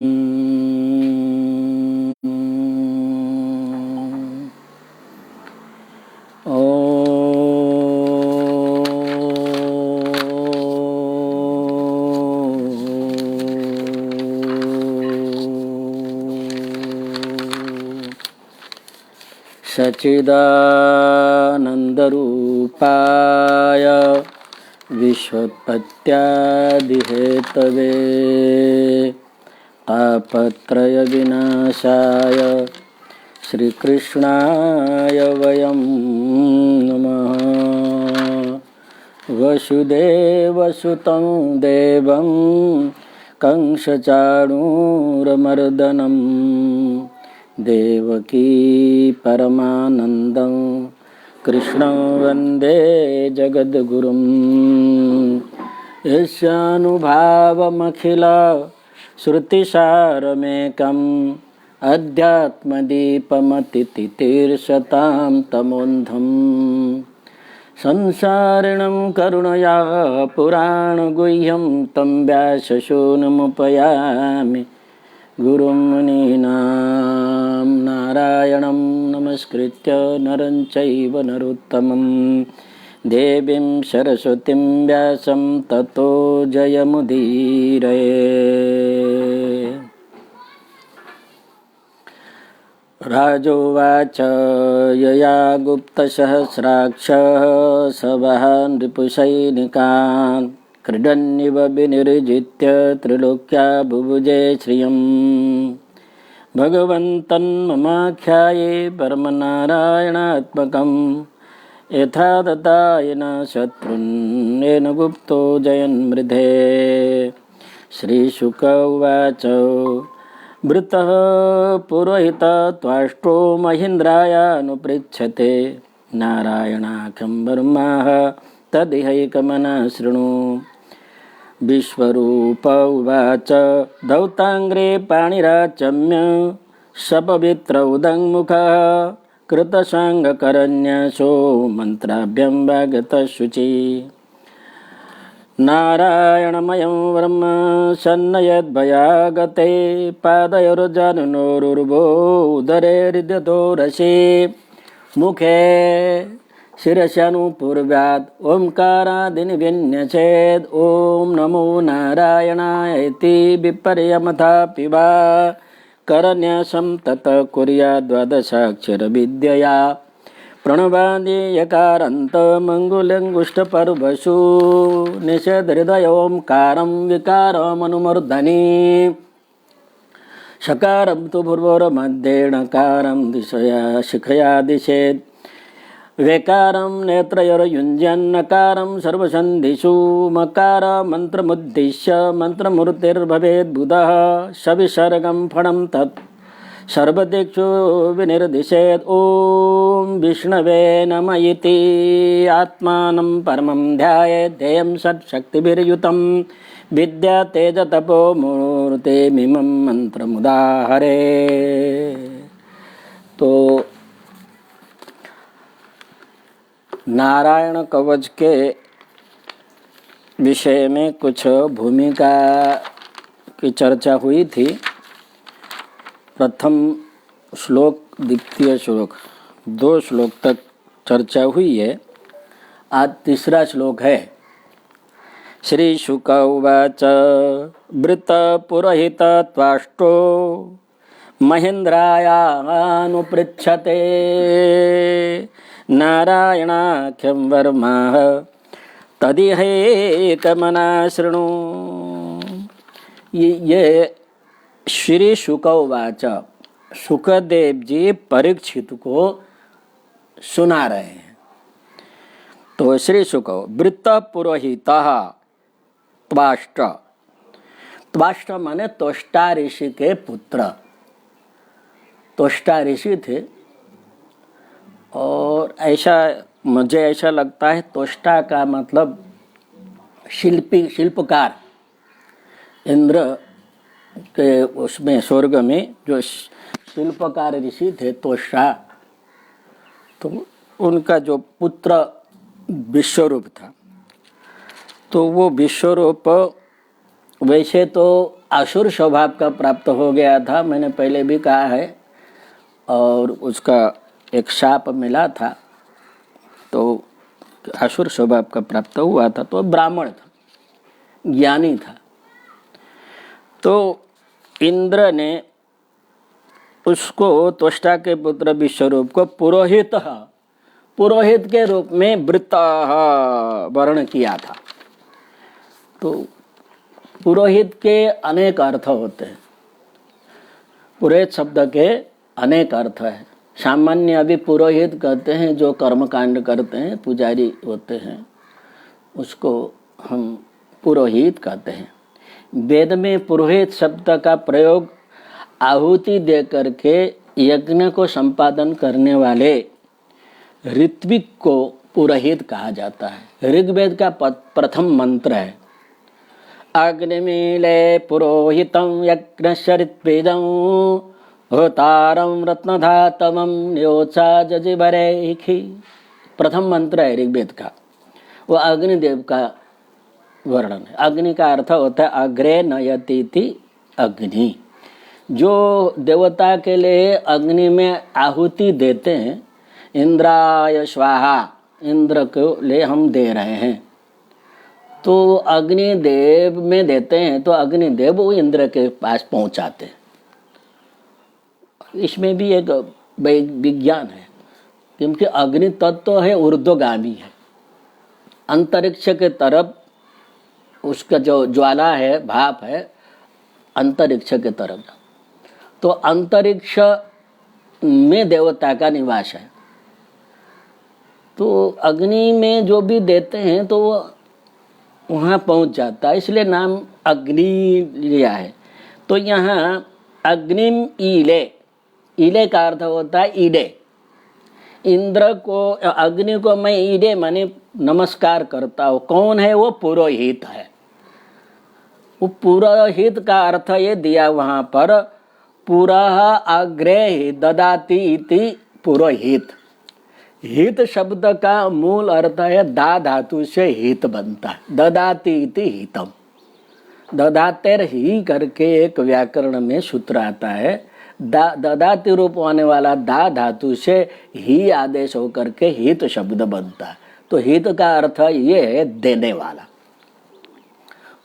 सच्चिदानन्दरूपाय विश्वोत्पत्त्यादिहेतवे तापत्रयविनाशाय श्रीकृष्णाय वयं नमः। वसुदेवसुतं देवं कंसचाणूरमर्दनं देवकी परमानन्दं कृष्णं वन्दे जगद्गुरुं। यस्यानुभावमखिल श्रुतिसारमेकम् अध्यात्मदीपमतितितीर्षतां तमोन्धम् संसारिणं करुणया पुराणगुह्यं तं व्यासशूनमुपयामि गुरुं मुनीनां। नारायणं नमस्कृत्य नरं चैव नरोत्तमं देवीं सरस्वतीं व्यासं ततो जयमुदीरये। राजोवाच यया गुप्तसहस्राक्षः सभान् रिपुसैनिकान् क्रीडन्निव विनिर्जित्य त्रिलोक्या बुभुजे श्रियम्। भगवन्तं ममाख्याये परमनारायणात्मकं यथा दत्तायेन शत्रून् येन गुप्तो जयन्मृधे। श्रीशुक उवाच वृत्तः पुरोहितः त्वाष्ट्रो महीन्द्रायानुपृच्छते नारायणाख्यं वर्माः तदिहैकमनः शृणु। विश्वरूप उवाच धौताङ्ग्रे पाणिराचम्य सपवित्र उदङ्मुखः कृतसाङ्गकरन्यासो मन्त्राभ्यं वागतः शुचि। नारायणमयं वर्म सन्नयद्भयागते पादयोर्जानुनोरुर्वो उदरे हृदयतो रसे। मुखे शिरस्यानुपूर्व्यात् ओंकारादिनि विन्यसेत्। ॐ नमो नारायणाय इति विपर्यमथा पिबा करन्यासं ततः कुर्यात् द्वादशाक्षरविद्यया। प्रणवादियकारान्त मङ्गुलङ्गुष्ठपर्वसु निषेधहृदय ओंकारं विकारमनुमूर्धनि। शकारं तु भूर्भुवमध्ये णकारं दिशया शिखया दिशेत्। वेकारं नेत्रयोर्युञ्जन्नकारं सर्वसन्धिषु। मकार मन्त्रमुद्दिश्य मन्त्रमूर्तिर्भवेत् बुधः सविसर्गं फणं तत् सर्वदिक्षु विनिर्दिशेत्। ॐ विष्णवे नम इति आत्मानं परमं ध्यायेत्। ध्येयं षट्शक्तिभिर्युतं विद्या तेज तपो मूर्तिमिमं मंत्रमुदाहरे। तो नारायण कवच के विषय में कुछ भूमिका की चर्चा हुई थी। प्रथम श्लोक द्वितीय श्लोक 2 श्लोक तक चर्चा हुई है। आज तीसरा श्लोक है। श्री शुक उवाच वृत्त पुरोहित त्वाष्टो महीन्द्रायानुपृच्छते नारायणाख्यं वर्माः तदिहैकमनः शृणु। ये श्री शुक उवाच सुखदेव जी परीक्षित को सुना रहे हैं। तो श्री शुक वृत्त पुरोहितः त्वाष्ट। त्वाष्ट माने त्वष्टा ऋषि के पुत्र। त्वष्टा ऋषि थे और मुझे ऐसा लगता है त्वष्टा का मतलब शिल्पकार। इंद्र के उसमें स्वर्ग में जो शिल्पकार ऋषि थे त्वष्टा, तो उनका जो पुत्र विश्वरूप था, तो वो विश्वरूप वैसे तो असुर स्वभाव का प्राप्त हो गया था, मैंने पहले भी कहा है, और उसका एक शाप मिला था, तो असुर स्वभाव का प्राप्त हुआ था, तो ब्राह्मण था, ज्ञानी था। तो इंद्र ने उसको, त्वष्टा के पुत्र विश्वरूप को पुरोहित के रूप में वृत्त वर्ण किया था। तो पुरोहित के अनेक अर्थ होते हैं, पुरोहित शब्द के अनेक अर्थ है। सामान्य अभी पुरोहित कहते हैं जो कर्मकांड करते हैं, पुजारी होते हैं, उसको हम पुरोहित कहते हैं। वेद में पुरोहित शब्द का प्रयोग आहुति दे करके यज्ञ को संपादन करने वाले ऋत्विक को पुरोहित कहा जाता है। ऋग्वेद का प्रथम मंत्र है, अग्निमीले पुरोहितं यज्ञस्य ऋत्विजं होतारं रत्नधातमं न्योचा जजिबरेखि। प्रथम मंत्र है ऋग्वेद का, वो अग्निदेव का वर्णन है। अग्नि का अर्थ होता है अग्रे नयतीति अग्नि। जो देवता के लिए अग्नि में आहुति देते हैं, इंद्राय स्वाहा, इंद्र को लिए हम दे रहे हैं, तो अग्निदेव में देते हैं, तो अग्निदेव वो इंद्र के पास पहुंचाते हैं। इसमें भी एक विज्ञान है, क्योंकि अग्नि तत्व है ऊर्ध्वगामी है, अंतरिक्ष के तरफ उसका जो ज्वाला है, भाप है, अंतरिक्ष के तरफ। तो अंतरिक्ष में देवता का निवास है, तो अग्नि में जो भी देते हैं तो वहाँ पहुँच जाता है, इसलिए नाम अग्नि लिया है। तो यहाँ अग्निम ईले, ईले का अर्थ होता है ईडे। इंद्र को, अग्नि को मैं ईडे माने नमस्कार करता हूँ। कौन है वो? पुरोहित है। वो पुरोहित का अर्थ ये दिया वहाँ पर, पुरः अग्रे ददाति इति पुरोहित। हित शब्द का मूल अर्थ है दा धातु से हित बनता है, ददाति इति हितम। ददातेर ही करके एक व्याकरण में सूत्र आता है, ददाति रूप आने वाला दा धातु से ही आदेश होकर के हित शब्द बनता है। तो हित का अर्थ ये है देने वाला।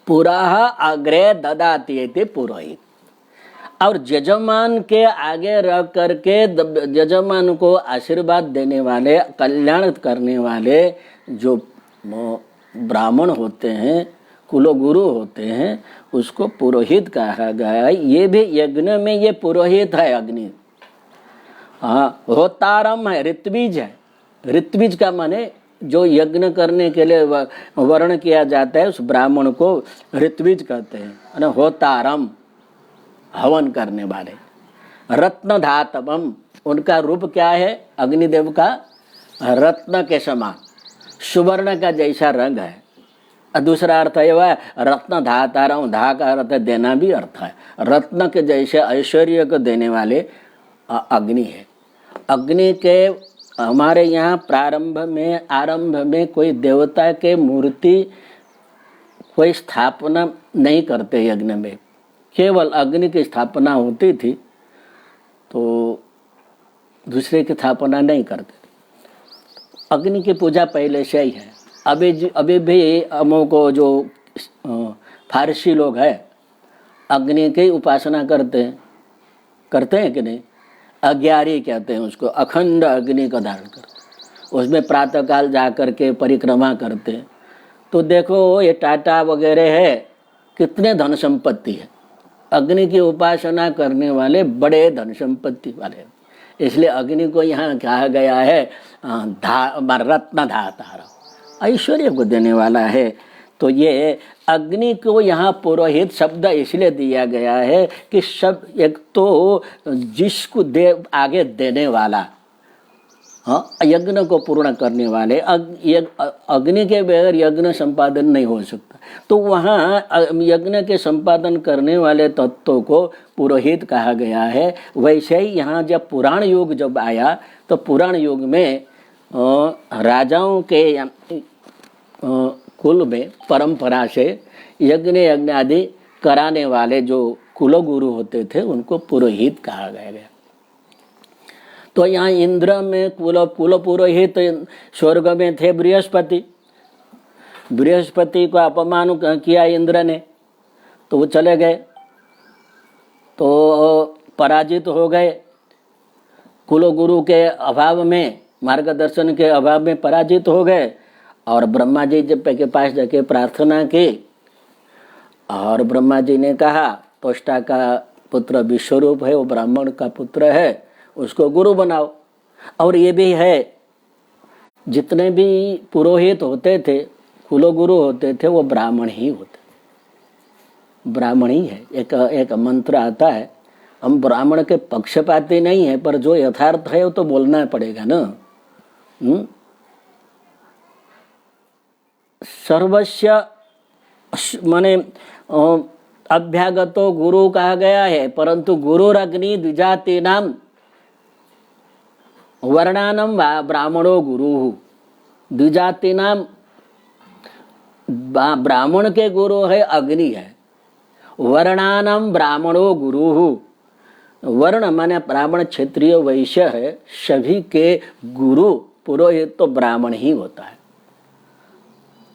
पुरः अग्रे ददाति इति पुरोहित। और जजमान के आगे रह करके जजमान को आशीर्वाद देने वाले, कल्याण करने वाले जो ब्राह्मण होते हैं, कुलगुरु होते हैं, उसको पुरोहित कहा गया है। ये भी यज्ञ में ये पुरोहित है अग्नि। हाँ, होतारम है, ऋत्विज है। ऋत्विज का माने जो यज्ञ करने के लिए वर्ण किया जाता है, उस ब्राह्मण को ऋत्विज कहते हैं। होतारम, हवन करने वाले। रत्न धातवम, उनका रूप क्या है? अग्निदेव का रत्न के समान, सुवर्ण का जैसा रंग है। दूसरा अर्थ है वह रत्न धातारम, धा का अर्थ देना भी अर्थ है। रत्न के जैसे ऐश्वर्य को देने वाले अग्नि है। अग्नि के हमारे यहाँ आरंभ में कोई देवता के मूर्ति कोई स्थापना नहीं करते यज्ञ में, केवल अग्नि की स्थापना होती थी, तो दूसरे की स्थापना नहीं करते। अग्नि की पूजा पहले से ही है। अभी भी हमों को जो फारसी लोग हैं अग्नि की उपासना करते हैं कि नहीं? अग्यारी कहते हैं उसको, अखंड अग्नि का धारण करते, उसमें प्रातःकाल जा कर के परिक्रमा करते हैं। तो देखो ये टाटा वगैरह है, कितने धन संपत्ति है। अग्नि की उपासना करने वाले बड़े धन संपत्ति वाले, इसलिए अग्नि को यहाँ कहा गया है रत्न धातार, ऐश्वर्य को देने वाला है। तो ये अग्नि को यहाँ पुरोहित शब्द इसलिए दिया गया है कि सब एक तो जिसको आगे देने वाला, हाँ, यज्ञ को पूर्ण करने वाले। अग्नि के बगैर यज्ञ संपादन नहीं हो सकता, तो वहाँ यज्ञ के संपादन करने वाले तत्वों को पुरोहित कहा गया है। वैसे ही यहाँ जब पुराण युग जब आया, तो पुराण युग में राजाओं के कुल में परंपरा से यज्ञ आदि कराने वाले जो कुलगुरु होते थे उनको पुरोहित कहा गया। तो यहाँ इंद्र में कुल पुरोहित स्वर्ग में थे बृहस्पति। बृहस्पति को अपमान किया इंद्र ने, तो वो चले गए, तो पराजित हो गए। कुलगुरु के अभाव में, मार्गदर्शन के अभाव में पराजित हो गए। और ब्रह्मा जी जब के पास जाके प्रार्थना की, और ब्रह्मा जी ने कहा त्वष्टा का पुत्र विश्वरूप है, वो ब्राह्मण का पुत्र है, उसको गुरु बनाओ। और ये भी है, जितने भी पुरोहित होते थे, कुलगुरु होते थे, वो ब्राह्मण ही होते, ब्राह्मण ही है। एक मंत्र आता है, हम ब्राह्मण के पक्षपाती नहीं है, पर जो यथार्थ है वो तो बोलना पड़ेगा ना। सर्वस्व माने अभ्यागतो गुरु कहा गया है, परंतु गुरुरग्नि द्विजाति नाम वर्णानम वा ब्राह्मणो गुरु। द्विजाति नाम, ब्राह्मण के गुरु है अग्नि है, वर्णानम ब्राह्मणो गुरु। वर्ण माने ब्राह्मण क्षत्रिय वैश्य है, सभी के गुरु पुरोहित तो ब्राह्मण ही होता है।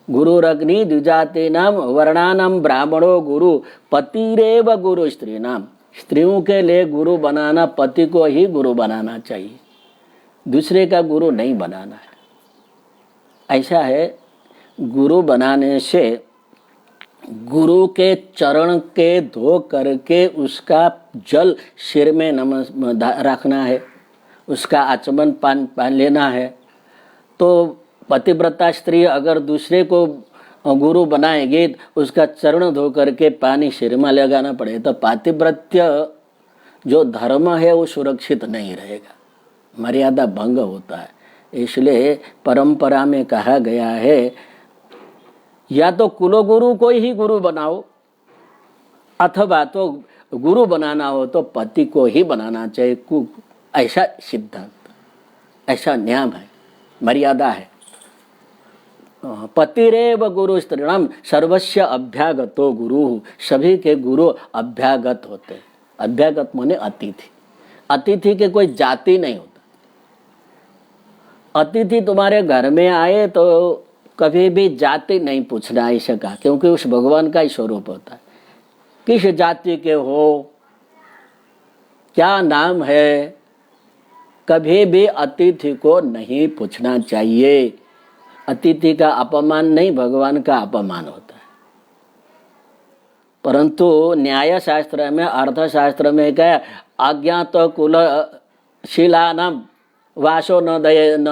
गुरुरग्नि द्विजाति नाम वर्णानाम ब्राह्मणो गुरु पतिरेव गुरु स्त्री नाम। स्त्रियों के लिए गुरु बनाना, पति को ही गुरु बनाना चाहिए, दूसरे का गुरु नहीं बनाना है। ऐसा है, गुरु बनाने से गुरु के चरण के धो करके उसका जल सिर में रखना है, उसका आचमन पान लेना है। तो पतिव्रता स्त्री अगर दूसरे को गुरु बनाएगी, उसका चरण धो करके पानी सिर में लगाना पड़े, तो पातिव्रत्य जो धर्म है वो सुरक्षित नहीं रहेगा, मर्यादा भंग होता है। इसलिए परंपरा में कहा गया है, या तो कुलगुरु को ही गुरु बनाओ, अथवा तो गुरु बनाना हो तो पति को ही बनाना चाहिए। ऐसा सिद्धांत, ऐसा नियम है, मर्यादा है। पतिरेव गुरु स्त्रीणाम सर्वस्व अभ्यागतो गुरु। सभी के गुरु अभ्यागत होते हैं। अभ्यागत माने अतिथि। अतिथि के कोई जाति नहीं होता। अतिथि तुम्हारे घर में आए तो कभी भी जाति नहीं पूछना ऐसे का, क्योंकि उस भगवान का ही स्वरूप होता है। किस जाति के हो, क्या नाम है, कभी भी अतिथि को नहीं पूछना चाहिए। अतिथि का अपमान नहीं, भगवान का अपमान होता है। परंतु न्याय शास्त्र में, अर्थशास्त्र में क्या, अज्ञात कुल शीलानाम वासो न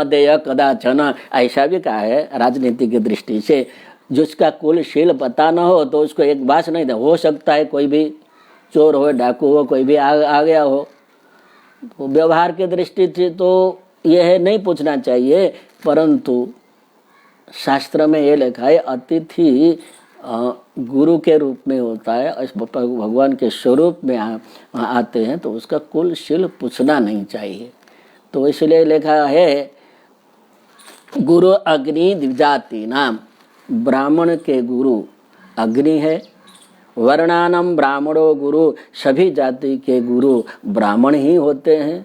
देय कदाचन, ऐसा भी कहा है। राजनीति की दृष्टि से जिसका कुलशील पता न हो तो उसको एक बास नहीं दे। हो सकता है कोई भी चोर हो, डाकू हो, कोई भी आ गया हो, तो व्यवहार की दृष्टि से तो यह नहीं पूछना चाहिए। परंतु शास्त्र में ये लिखा है, अतिथि गुरु के रूप में होता है, भगवान के स्वरूप में आते हैं, तो उसका कुलशील पूछना नहीं चाहिए। तो इसलिए लिखा है, गुरु अग्नि द्विजाति नाम। ब्राह्मण के गुरु अग्नि है, वर्णानम ब्राह्मणो गुरु। सभी जाति के गुरु ब्राह्मण ही होते हैं।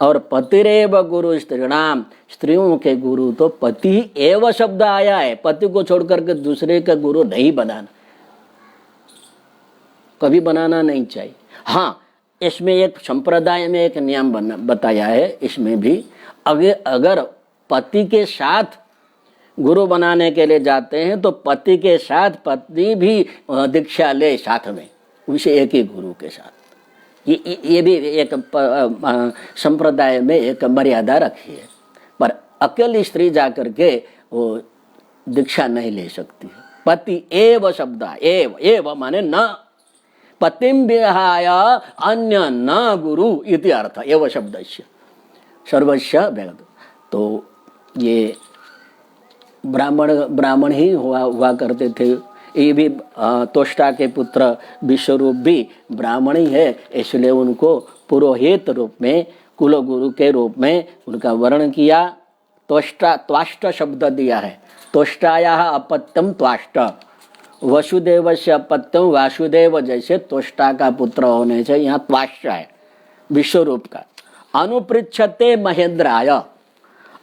और पतिरेव गुरु स्त्रीणाम। स्त्रियों के गुरु तो पति एव शब्द आया है। पति को छोड़कर के दूसरे का गुरु नहीं बनाना, कभी बनाना नहीं चाहिए। हाँ, इसमें एक संप्रदाय में एक नियम बताया है। इसमें भी अगर पति के साथ गुरु बनाने के लिए जाते हैं तो पति के साथ पत्नी भी दीक्षा ले साथ में, उसे एक ही गुरु के साथ। ये भी एक संप्रदाय में एक मर्यादा रखी है। पर अकेली स्त्री जाकर के वो दीक्षा नहीं ले सकती है। पति एव शब्द, एव माने न, पतिम विहाय अन्य न गुरु इति अर्थ एव शब्दस्य सर्वस्व व्यक्त। तो ये ब्राह्मण ही हुआ करते थे। ये भी त्वष्टा के पुत्र विश्वरूप भी ब्राह्मण ही है, इसलिए उनको पुरोहित रूप में, कुलगुरु के रूप में उनका वर्ण किया। त्वष्टा, त्वाष्ट शब्द दिया है। त्वष्टाया अपत्यम त्वाष्ट, वसुदेवस्य अपत्यम वासुदेव जैसे त्वष्टा का पुत्र होने से यहाँ त्वाष्य है विश्व रूप का। अनुपृच्छते महेंद्राय,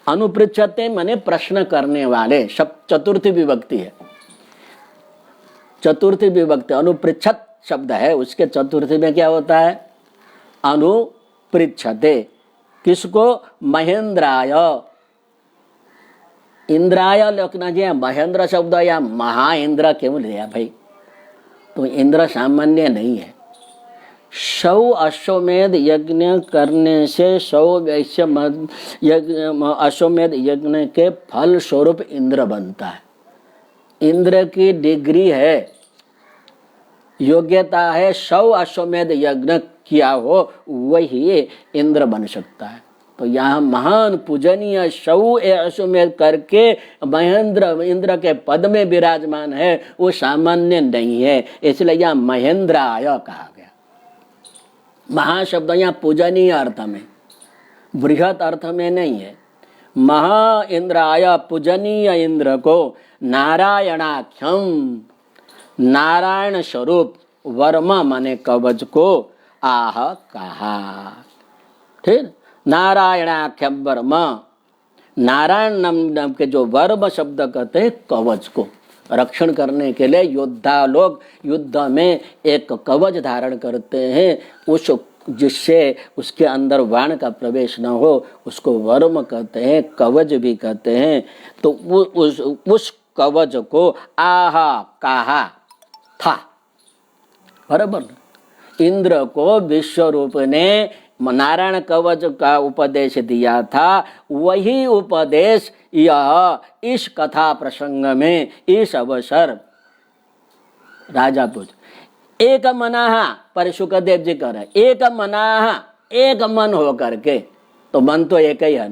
अनुपृच्छते माने प्रश्न करने वाले, शब्द चतुर्थी विभक्ति है, चतुर्थी विभक्ति अनुपृच्छत शब्द है, उसके चतुर्थी में क्या होता है? अनुपृच्छते। किसको? महेंद्राय। इंद्राय लिखना चाहिए, महेंद्र शब्द या महाइंद्र क्यों लिया भाई? तो इंद्र सामान्य नहीं है। 100 अश्वमेध यज्ञ करने से 100 अश्वमेध यज्ञ के फल स्वरूप इंद्र बनता है। इंद्र की डिग्री है, योग्यता है 100 अश्वमेध यज्ञ किया हो वही इंद्र बन सकता है। तो यहाँ महान पूजनीय 100 अश्वमेध करके महेंद्र इंद्र के पद में विराजमान है, वो सामान्य नहीं है, इसलिए यहाँ महेंद्राय कहा गया। महाशब्द यहाँ पूजनीय अर्थ में, बृहत अर्थ में नहीं है। महा इंद्राय पूजनीय इंद्र को नारायणाख्यम, नारायण स्वरूप वर्मा माने कवच को आह कहा। ठीक, नारायणाख्यम वर्मा, नारायण नाम के जो वर्म शब्द कहते हैं कवच को, रक्षण करने के लिए योद्धा लोग युद्ध में एक कवच धारण करते हैं, उस जिससे उसके अंदर बाण का प्रवेश न हो उसको वर्म कहते हैं, कवच भी कहते हैं। तो उस कवच को आहा कहा था, बराबर। इंद्र को विश्व रूप ने नारायण कवच का उपदेश दिया था, वही उपदेश यह इस कथा प्रसंग में, इस अवसर राजा पूछ एक मनाहा, पर सुखदेव जी कह रहे एक मनाहा, एक मन हो करके। तो मन तो एक ही है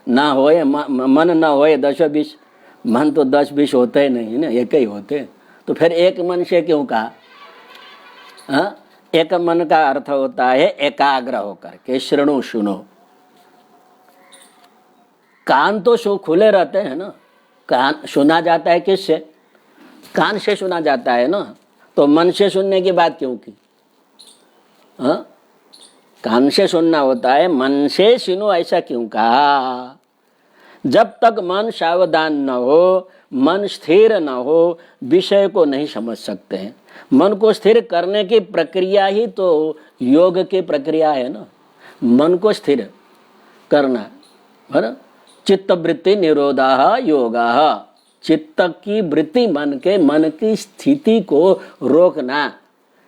ना होए मन ना होए 10-20, मन तो 10-20 होते नहीं ना, एक ही होते। तो फिर एक मन से क्यों कहा? हाँ, एक मन का अर्थ होता है एकाग्र होकर के श्रृणु, सुनो। कान तो खुले रहते हैं ना, कान सुना जाता है किससे? कान से सुना जाता है ना, तो मन से सुनने की बात क्यों की? हाँ, कान से सुनना होता है, मन से सुनो ऐसा क्यों कहा? जब तक मन सावधान न हो, मन स्थिर न हो, विषय को नहीं समझ सकते हैं। मन को स्थिर करने की प्रक्रिया ही तो योग की प्रक्रिया है ना, मन को स्थिर करना है ना। चित्त वृत्ति निरोधा योगा, चित्त की वृत्ति मन की स्थिति को रोकना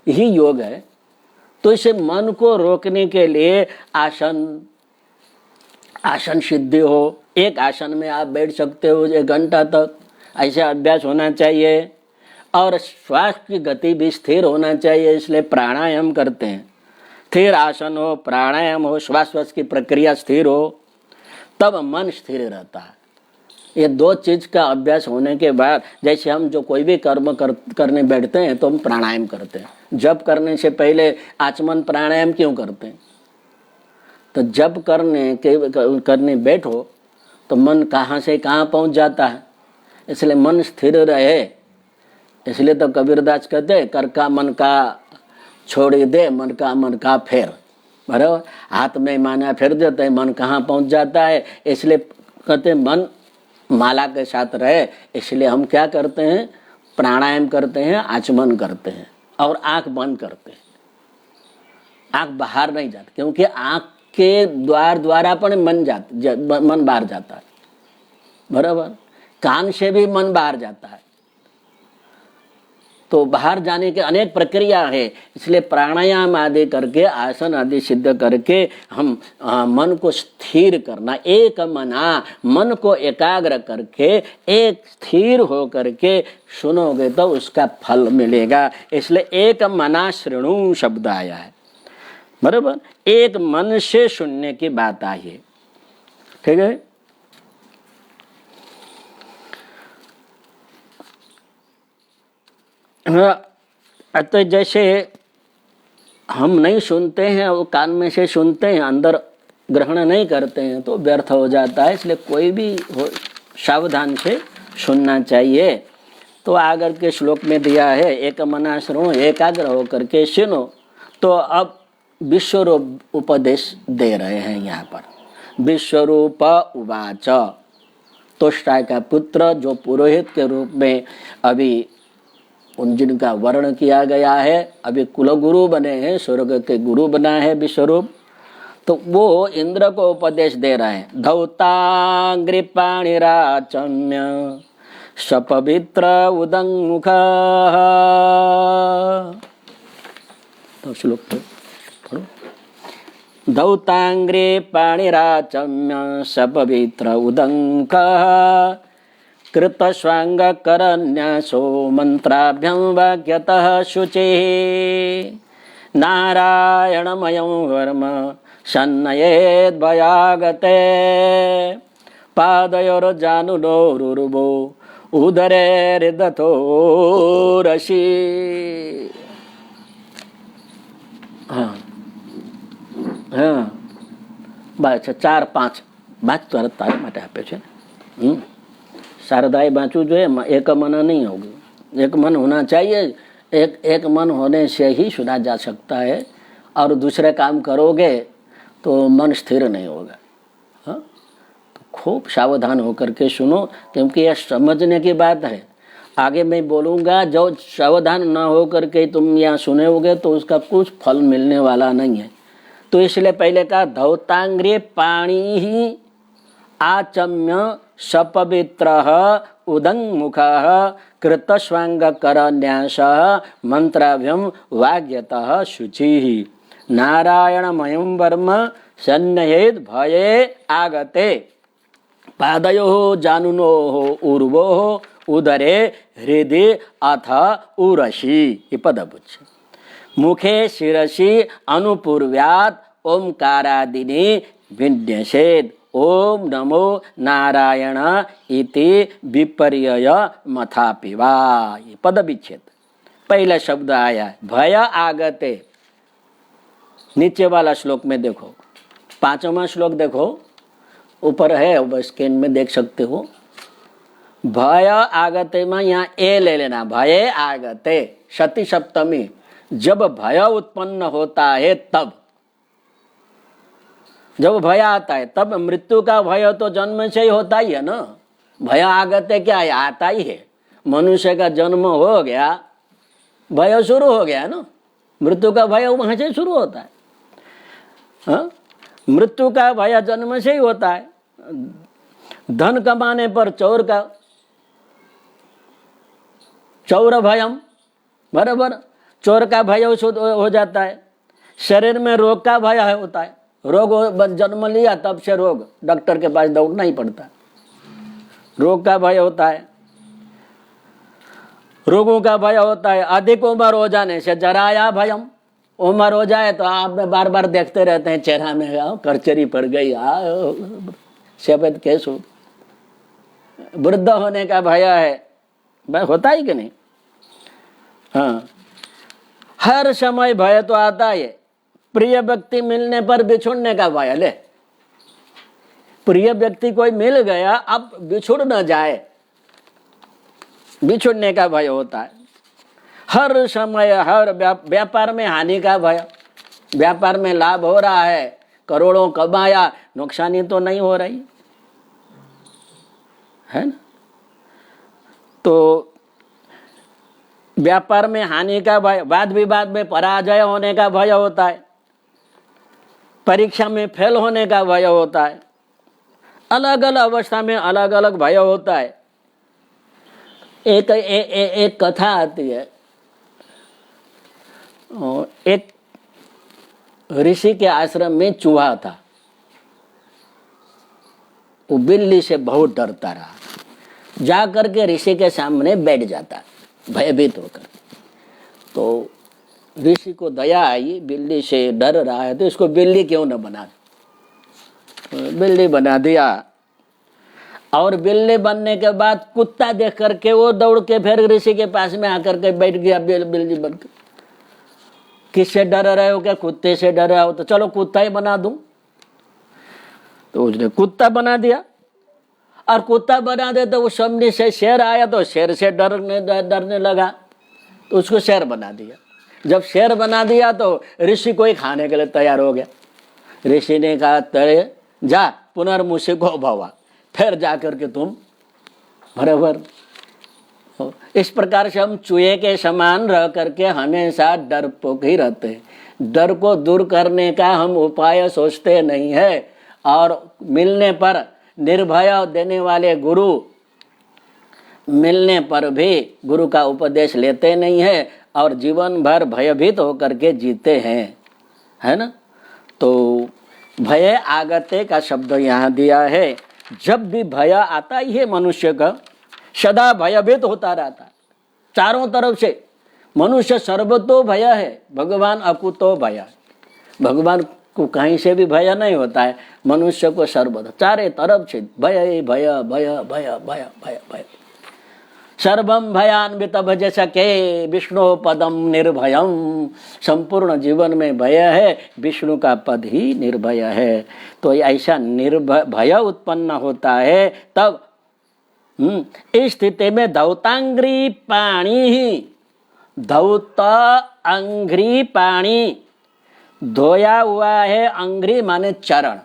यही योग है। तो इसे मन को रोकने के लिए आसन सिद्धि हो, एक आसन में आप बैठ सकते हो 1 घंटा तक, ऐसा अभ्यास होना चाहिए। और श्वास की गति भी स्थिर होना चाहिए, इसलिए प्राणायाम करते हैं। स्थिर आसन हो, प्राणायाम हो, श्वास की प्रक्रिया स्थिर हो, तब मन स्थिर रहता है। ये 2 चीज का अभ्यास होने के बाद, जैसे हम जो कोई भी कर्म करने बैठते हैं तो हम प्राणायाम करते हैं। जप करने से पहले आचमन प्राणायाम क्यों करते हैं? तो जप करने बैठो तो मन कहाँ से कहाँ पहुँच जाता है, इसलिए मन स्थिर रहे। इसलिए तो कबीरदास कहते हैं कर का मन का छोड़ी दे, मन का फेर। बराबर, हाथ में माना फेर देते हैं, मन कहाँ पहुँच जाता है। इसलिए कहते हैं मन माला के साथ रहे। इसलिए हम क्या करते हैं? प्राणायाम करते हैं, आचमन करते हैं और आंख बंद करते हैं। आंख बाहर नहीं जाती, क्योंकि आंख के द्वारा पण मन बाहर जाता है। बराबर, कान से भी मन बाहर जाता है। तो बाहर जाने के अनेक प्रक्रिया है, इसलिए प्राणायाम आदि करके, आसन आदि सिद्ध करके हम मन को स्थिर करना, एक मना, मन को एकाग्र करके एक स्थिर हो करके सुनोगे तो उसका फल मिलेगा। इसलिए एक मना श्रृणु शब्द आया है। बराबर, एक मन से सुनने की बात आई है। ठीक है। हाँ, तो जैसे हम नहीं सुनते हैं, वो कान में से सुनते हैं, अंदर ग्रहण नहीं करते हैं तो व्यर्थ हो जाता है। इसलिए कोई भी हो सावधान से सुनना चाहिए। तो आगे के श्लोक में दिया है एक मना श्रवो एकाग्र होकर के सुनो। तो अब विश्वरूप उपदेश दे रहे हैं यहाँ पर। विश्वरूप उवाच, तोष्टा का पुत्र जो पुरोहित के रूप में अभी उन जिनका वर्ण किया गया है, अभी कुलगुरु बने हैं, स्वर्ग के गुरु बना है विश्वरूप, तो वो इंद्र को उपदेश दे रहे हैं। धौताग्रिपाणिराचम्य सपवित्र उदंमुख। तो श्लोक पढ़ो। धौताग्रे पाणिराचम्य सपवित्र उदंक कृतस्वांगकरन्यासो मंत्राभ्यं वाक्यतः शुचिः नारायणमयं वर्म सन्नयेद्भयागते पादयोर्जानुनोरुर्वो उदरे हृदतो रसि। हाँ हाँ बस 4-5 बात तरत तारे माटे आपे छे। शारदाई बाँचू जो है, एक मन नहीं होगी, एक मन होना चाहिए। एक मन होने से ही सुना जा सकता है, और दूसरे काम करोगे तो मन स्थिर नहीं होगा। हाँ, तो खूब सावधान होकर के सुनो, क्योंकि यह समझने की बात है। आगे मैं बोलूँगा, जो सावधान ना होकर के तुम यहाँ सुनोगे तो उसका कुछ फल मिलने वाला नहीं है। तो इसलिए पहले कहा धौतांग्रे पाणी ही आचम्य सपवित्रः उदंमुखः कृतस्वांगकरन्यासः मंत्राभ्यं वाग्यतः शुचिः नारायणमयं वर्म सन्नयेद् भये आगते पादयोः जानुनोः ऊर्वोः उदरे हृदि अथ उरसि। ये पदपुच्छ मुखे शिरसि अनुपूर्व्यात् ओंकारादिनि विन्यसेत् ओम नमो नारायण इति विपर्यय मथापिवा। ये पद विच्छेद। पहला शब्द आया भय आगते। नीचे वाला श्लोक में देखो, 5वां श्लोक देखो, ऊपर है, वो स्क्रीन में देख सकते हो। भय आगते में यहाँ ए ले लेना, भय आगते सती सप्तमी। जब भय उत्पन्न होता है तब, जब भय आता है तब, मृत्यु का भय तो जन्म से ही होता ही है ना। भय आगते क्या है, आता ही है। मनुष्य का जन्म हो गया, भय शुरू हो गया ना। मृत्यु का भय वहां से शुरू होता है। हाँ? मृत्यु का भय जन्म से ही होता है। धन कमाने पर चोर भयम, बराबर, चोर का भय हो जाता है। शरीर में रोग का भय होता है। रोग जन्म लिया तब से रोग, डॉक्टर के पास दौड़ना ही पड़ता है। रोग का भय होता है, रोगों का भय होता है। अधिक उम्र हो जाने से जराया भयम, उम्र हो जाए तो आप बार बार देखते रहते हैं चेहरा में करचरी पड़ गई, सफेद केस हो। वृद्ध होने का भय है, होता ही कि नहीं। हाँ, हर समय भय तो आता है। प्रिय व्यक्ति मिलने पर बिछुड़ने का भय, ले प्रिय व्यक्ति कोई मिल गया, अब बिछुड़ न जाए, बिछुड़ने का भय होता है। हर समय, हर व्यापार में हानि का भय। व्यापार में लाभ हो रहा है, करोड़ों कमाया, नुकसानी तो नहीं हो रही है ना। तो व्यापार में हानि का भय, वाद विवाद में पराजय होने का भय होता है, परीक्षा में फेल होने का भय होता है। अलग अलग अवस्था में अलग अलग भय होता है। एक कथा आती है। एक ऋषि के आश्रम में चूहा था। वो बिल्ली से बहुत डरता रहा, जा करके ऋषि के सामने बैठ जाता भयभीत होकर। तो ऋषि को दया आई, बिल्ली से डर रहा है तो इसको बिल्ली क्यों न बना। बिल्ली बना दिया, और बिल्ली बनने के बाद कुत्ता देख करके वो दौड़ के फिर ऋषि के पास में आकर के बैठ गया बिल्ली बनकर। किससे डर रहे हो, क्या कुत्ते से डर रहे हो, तो चलो कुत्ता ही बना दूं। तो उसने कुत्ता बना दिया। और कुत्ता बना दे तो वो सामने से शेर आया तो शेर से डरने लगा तो उसको शेर बना दिया। जब शेर बना दिया तो ऋषि को ही खाने के लिए तैयार हो गया। ऋषि ने कहा तरे जा पुनर्मुषिको भवा, फिर जाकर के तुम बराबर। इस प्रकार से हम चूहे के समान रह करके हमेशा डरपोक ही रहते हैं। डर को दूर करने का हम उपाय सोचते नहीं है, और मिलने पर निर्भय देने वाले गुरु मिलने पर भी गुरु का उपदेश लेते नहीं है और जीवन भर भयभीत होकर के जीते हैं, है ना। तो भय आगते का शब्द यहाँ दिया है। जब भी भय आता ही है मनुष्य का, सदा भयभीत होता रहता है चारों तरफ से। मनुष्य सर्वतो भय है, भगवान अकुतो भय। भगवान को कहीं से भी भय नहीं होता है, मनुष्य को सर्वदा चारे तरफ से भय भय भय भय भय भय भय। सर्वम भयान्वित भज सके विष्णु पदम निर्भयम। संपूर्ण जीवन में भय है, विष्णु का पद ही निर्भय है। तो ऐसा निर्भय भय उत्पन्न होता है तब इस स्थिति में धौतांग्री पाणी ही, धौत अंग्री पाणी, धोया हुआ है। अंग्री माने चरण,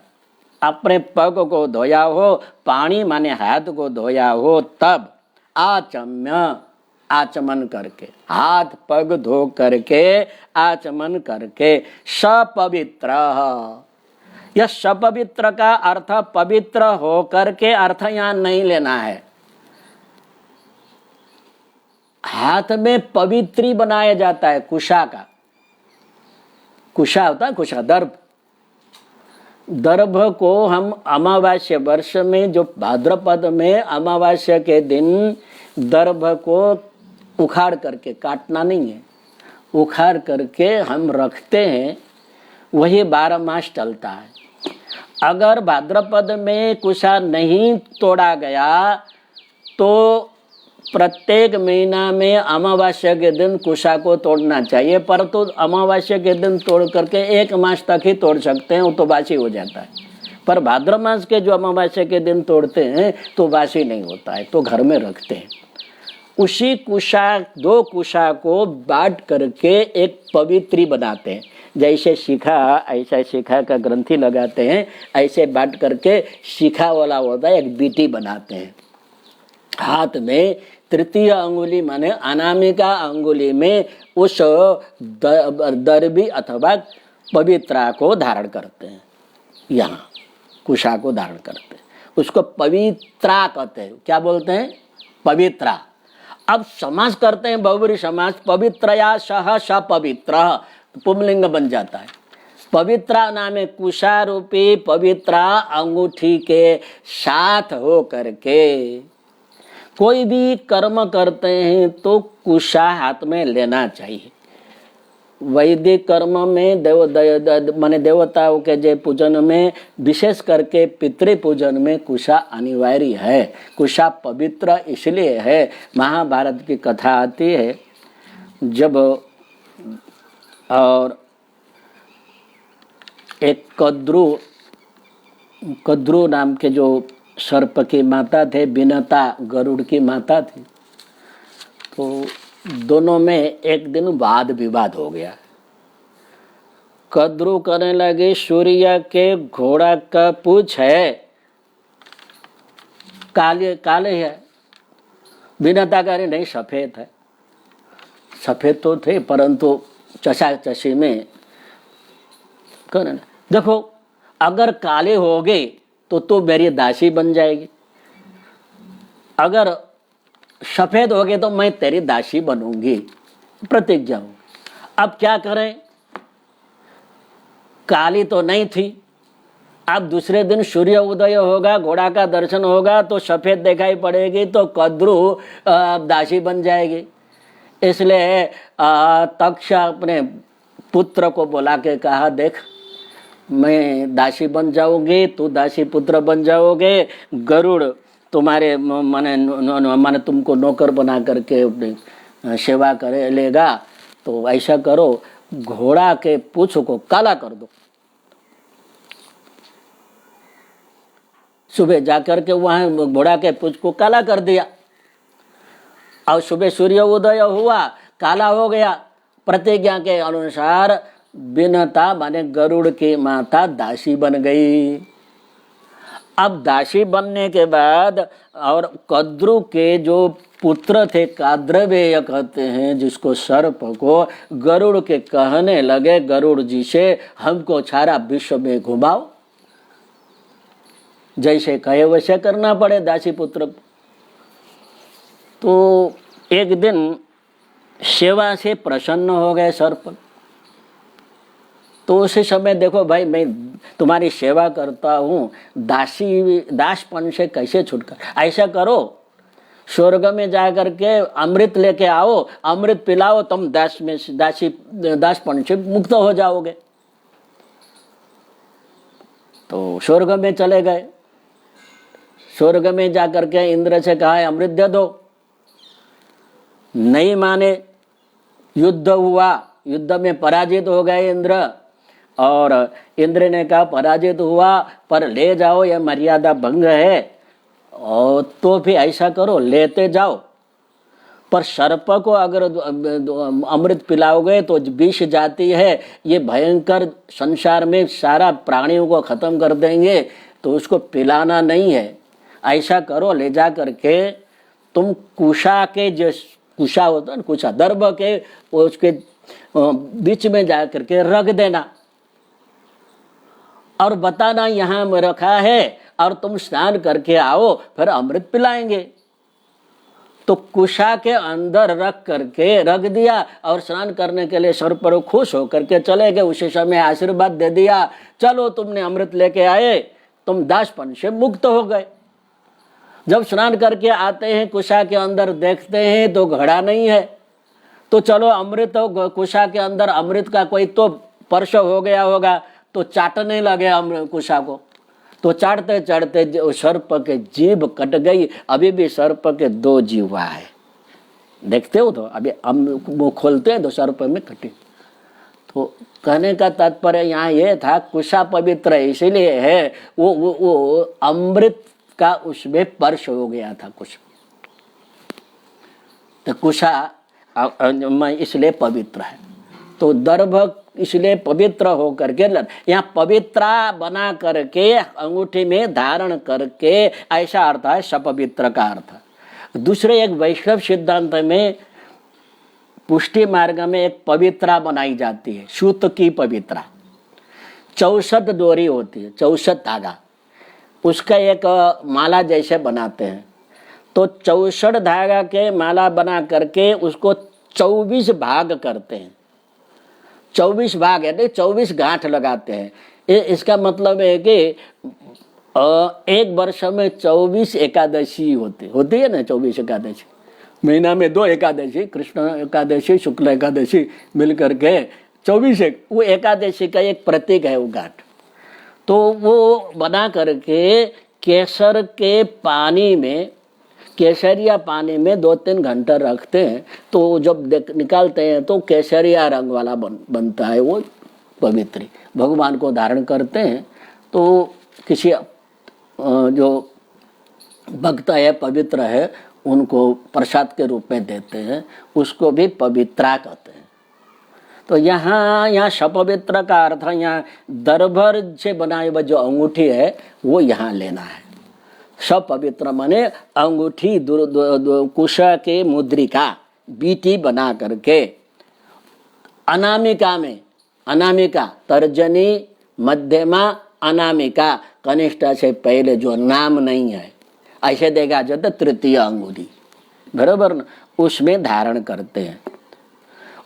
अपने पग को धोया हो, पानी माने हाथ को धोया हो, तब आचम्य, आचमन करके, हाथ पग धो करके आचमन करके सपवित्र। यह सपवित्र का अर्थ पवित्र हो करके अर्थ यहां नहीं लेना है। हाथ में पवित्री बनाया जाता है, कुशा का, कुशा होता है, कुशा दर्भ। दर्भ को हम अमावास्या वर्ष में जो भाद्रपद में अमावास्या के दिन दर्भ को उखाड़ करके, काटना नहीं है, उखाड़ करके हम रखते हैं, वही 12 मास चलता है। अगर भाद्रपद में कुशा नहीं तोड़ा गया तो प्रत्येक महीना में अमावस्या के दिन कुशा को तोड़ना चाहिए, परंतु तो अमावस्या के दिन तोड़ करके 1 मास तक ही तोड़ सकते हैं, वो तो बासी हो जाता है। पर भाद्र मास के जो अमावस्या के दिन तोड़ते हैं तो बासी नहीं होता है, तो घर में रखते हैं। उसी कुशा, 2 कुशा को बांट करके एक पवित्री बनाते हैं। जैसे शिखा, ऐसा शिखा का ग्रंथि लगाते हैं, ऐसे बांट करके शिखा वाला होता है, एक बीटी बनाते हैं। हाथ में तृतीय अंगुली माने अनामिका अंगुली में उस दर्भी अथवा पवित्रा को धारण करते हैं। यहाँ कुशा को धारण करते हैं, उसको पवित्रा कहते हैं। क्या बोलते हैं? पवित्रा। अब समास करते हैं बहुब्रीहि समास, पवित्रया सह सपवित्र, पुंलिंग बन जाता है। पवित्रा नामे कुशा रूपी पवित्रा अंगूठी के साथ हो करके कोई भी कर्म करते हैं तो कुशा हाथ में लेना चाहिए। वैदिक कर्म में माने देवताओं के जय पूजन में, विशेष करके पितृ पूजन में कुशा अनिवार्य है। कुशा पवित्र इसलिए है, महाभारत की कथा आती है जब, और एक कद्रु नाम के जो सर्प की माता थे, बिनता गरुड़ की माता थी, तो दोनों में एक दिन वाद विवाद हो गया। कद्रु करने लगे सूर्य के घोड़ा का पूंछ है काले काले है, बिनता कह रही नहीं सफेद है। सफेद तो थे परंतु चशा चशी में करने, देखो अगर काले हो गए तो मेरी दासी बन जाएगी, अगर सफेद हो गए तो मैं तेरी दासी बनूंगी, प्रतिज्ञा हूं। अब क्या करें? काली तो नहीं थी, अब दूसरे दिन सूर्य उदय होगा, घोड़ा का दर्शन होगा तो सफेद दिखाई पड़ेगी, तो कद्रु दासी बन जाएगी। इसलिए तक्ष अपने पुत्र को बुला के कहा, देख मैं दासी बन जाऊंगी, तू दासी पुत्र बन जाओगे, गरुड़ तुम्हारे माने तुमको नौकर बना करके सेवा करे लेगा, तो ऐसा करो घोड़ा के पूंछ को काला कर दो। सुबह जाकर के वहां घोड़ा के पूंछ को काला कर दिया, और सुबह सूर्य उदय हुआ, काला हो गया। प्रतिज्ञा के अनुसार बिनता माने गरुड़ की माता दासी बन गई। अब दासी बनने के बाद और कद्रु के जो पुत्र थे, काद्रवेय कहते हैं जिसको, सर्प को, गरुड़ के कहने लगे गरुड़ जी से, हमको सारा विश्व में घुमाओ, जैसे कहे वैसे करना पड़े दासी पुत्र। तो एक दिन सेवा से प्रसन्न हो गए सर्प। तो उसी समय देखो भाई, मैं तुम्हारी सेवा करता हूँ, दासपन से कैसे छुटकारा, ऐसा करो स्वर्ग में जा करके अमृत लेके आओ, अमृत पिलाओ, तुम दासपन से मुक्त हो जाओगे। तो स्वर्ग में चले गए। स्वर्ग में जाकर के इंद्र से कहा अमृत दे दो, नहीं माने। युद्ध हुआ, युद्ध में पराजित हो गए इंद्र, और इंद्र ने कहा पराजित हुआ पर ले जाओ, यह मर्यादा भंग है, और तो भी ऐसा करो लेते जाओ, पर सर्प को अगर अमृत पिलाओगे तो विष जाती है, ये भयंकर संसार में सारा प्राणियों को खत्म कर देंगे, तो उसको पिलाना नहीं है। ऐसा करो, ले जा करके तुम कुशा के, जो कुशा होता है ना, कुशा दर्भ के, उसके बीच में जा करके रख देना और बताना यहाँ में रखा है, और तुम स्नान करके आओ, फिर अमृत पिलाएंगे। तो कुशा के अंदर रख करके रख दिया, और स्नान करने के लिए सर्प खुश होकर के चले गए। उसी समय आशीर्वाद दे दिया, चलो तुमने अमृत लेके आए, तुम दासपन से मुक्त हो गए। जब स्नान करके आते हैं, कुशा के अंदर देखते हैं तो घड़ा नहीं है, तो चलो अमृत, कुशा के अंदर अमृत का कोई तो स्पर्श हो गया होगा, तो चाटने लगे कुशा को। तो चाटते चाटते सर्प के जीभ कट गई। अभी भी सर्प के 2 जीवा है, देखते हो तो अभी हम मुंह खोलते हैं तो सर्प में कटे। तो कहने का तात्पर्य यहाँ ये था, कुशा पवित्र इसीलिए है, वो अमृत का उसमें स्पर्श हो गया था कुछ, तो कुशा इसलिए पवित्र है। तो दर्भ इसलिए पवित्र हो करके, यहाँ पवित्रा बना करके अंगूठी में धारण करके, ऐसा अर्थ है सपवित्र का अर्थ। दूसरे एक वैष्णव सिद्धांत में पुष्टि मार्ग में एक पवित्रा बनाई जाती है, सूत की पवित्रा। 64 डोरी होती है, 64 धागा, उसका एक माला जैसे बनाते हैं। तो 64 धागा के माला बना करके उसको 24 भाग करते हैं। 24 भाग है, 24 गांठ लगाते हैं। इसका मतलब है कि एक वर्ष में 24 एकादशी होती है ना, 24 एकादशी, महीना में 2 एकादशी, कृष्ण एकादशी, शुक्ल एकादशी मिलकर के 24 वो एकादशी का एक प्रतीक है वो गांठ। तो वो बना करके केसर के पानी में, केसरिया पानी में 2-3 घंटा रखते हैं, तो जब निकालते हैं तो केसरिया रंग वाला बनता है। वो पवित्र भगवान को धारण करते हैं, तो किसी जो भक्त है, पवित्र है, उनको प्रसाद के रूप में देते हैं, उसको भी पवित्रा कहते हैं। तो यहाँ सपवित्र का अर्थ, यहाँ दरभर से बनाए हुआ जो अंगूठी है वो यहाँ लेना है। सपवित्र माने अंगूठी, कुशा के मुद्रिका बीटी बना करके, अनामिका में, अनामिका तर्जनी, मध्यमा, अनामिका, कनिष्ठा से पहले जो नाम नहीं है, ऐसे देखा जाता तृतीय अंगुली, बराबर न, उसमें धारण करते हैं।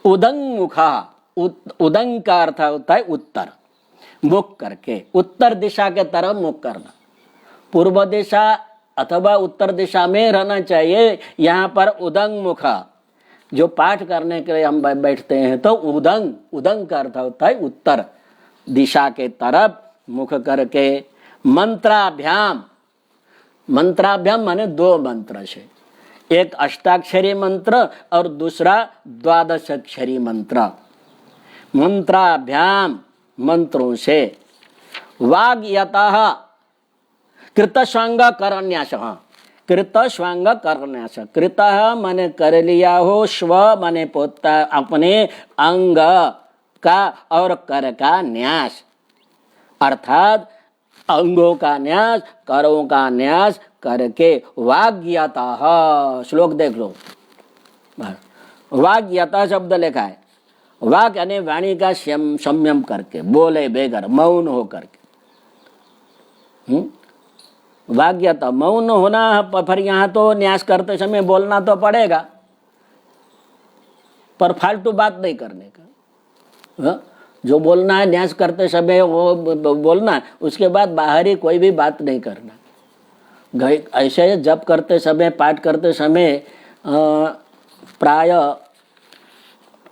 उदंग मुखा, उदंग का अर्थ होता है उत्तर, मुख करके, उत्तर दिशा के तरफ मुख करना। पूर्व दिशा अथवा उत्तर दिशा में रहना चाहिए। यहाँ पर उदंग मुखा, जो पाठ करने के लिए हम बैठते हैं तो उदंग, उदंग का अर्थ होता है उत्तर दिशा के तरफ मुख करके। मंत्राभ्याम, मंत्राभ्याम माने 2 मंत्र से, एक अष्टाक्षरी मंत्र और दूसरा 12 अक्षरी मंत्र। मंत्राभ्याम मंत्रों से। वाग्यतः, कृत स्वांग करन्यास, हाँ कृत स्वांग करन्यास, कृत माने कर लिया हो, स्व माने पोता अपने, अंग का और कर का न्यास, अर्थात अंगों का न्यास करों का न्यास करके वाग्यतः, श्लोक देख लो, वाग्यतः शब्द लिखा है, वाक यानी वाणी का संयम करके, बोले बेगर, मौन हो करके, वाग्यता मौन होना, फिर यहाँ तो न्यास करते समय बोलना तो पड़ेगा, पर फालतू बात नहीं करने का, जो बोलना है न्यास करते समय वो बोलना, उसके बाद बाहरी कोई भी बात नहीं करना। ऐसे जप करते समय, पाठ करते समय प्राय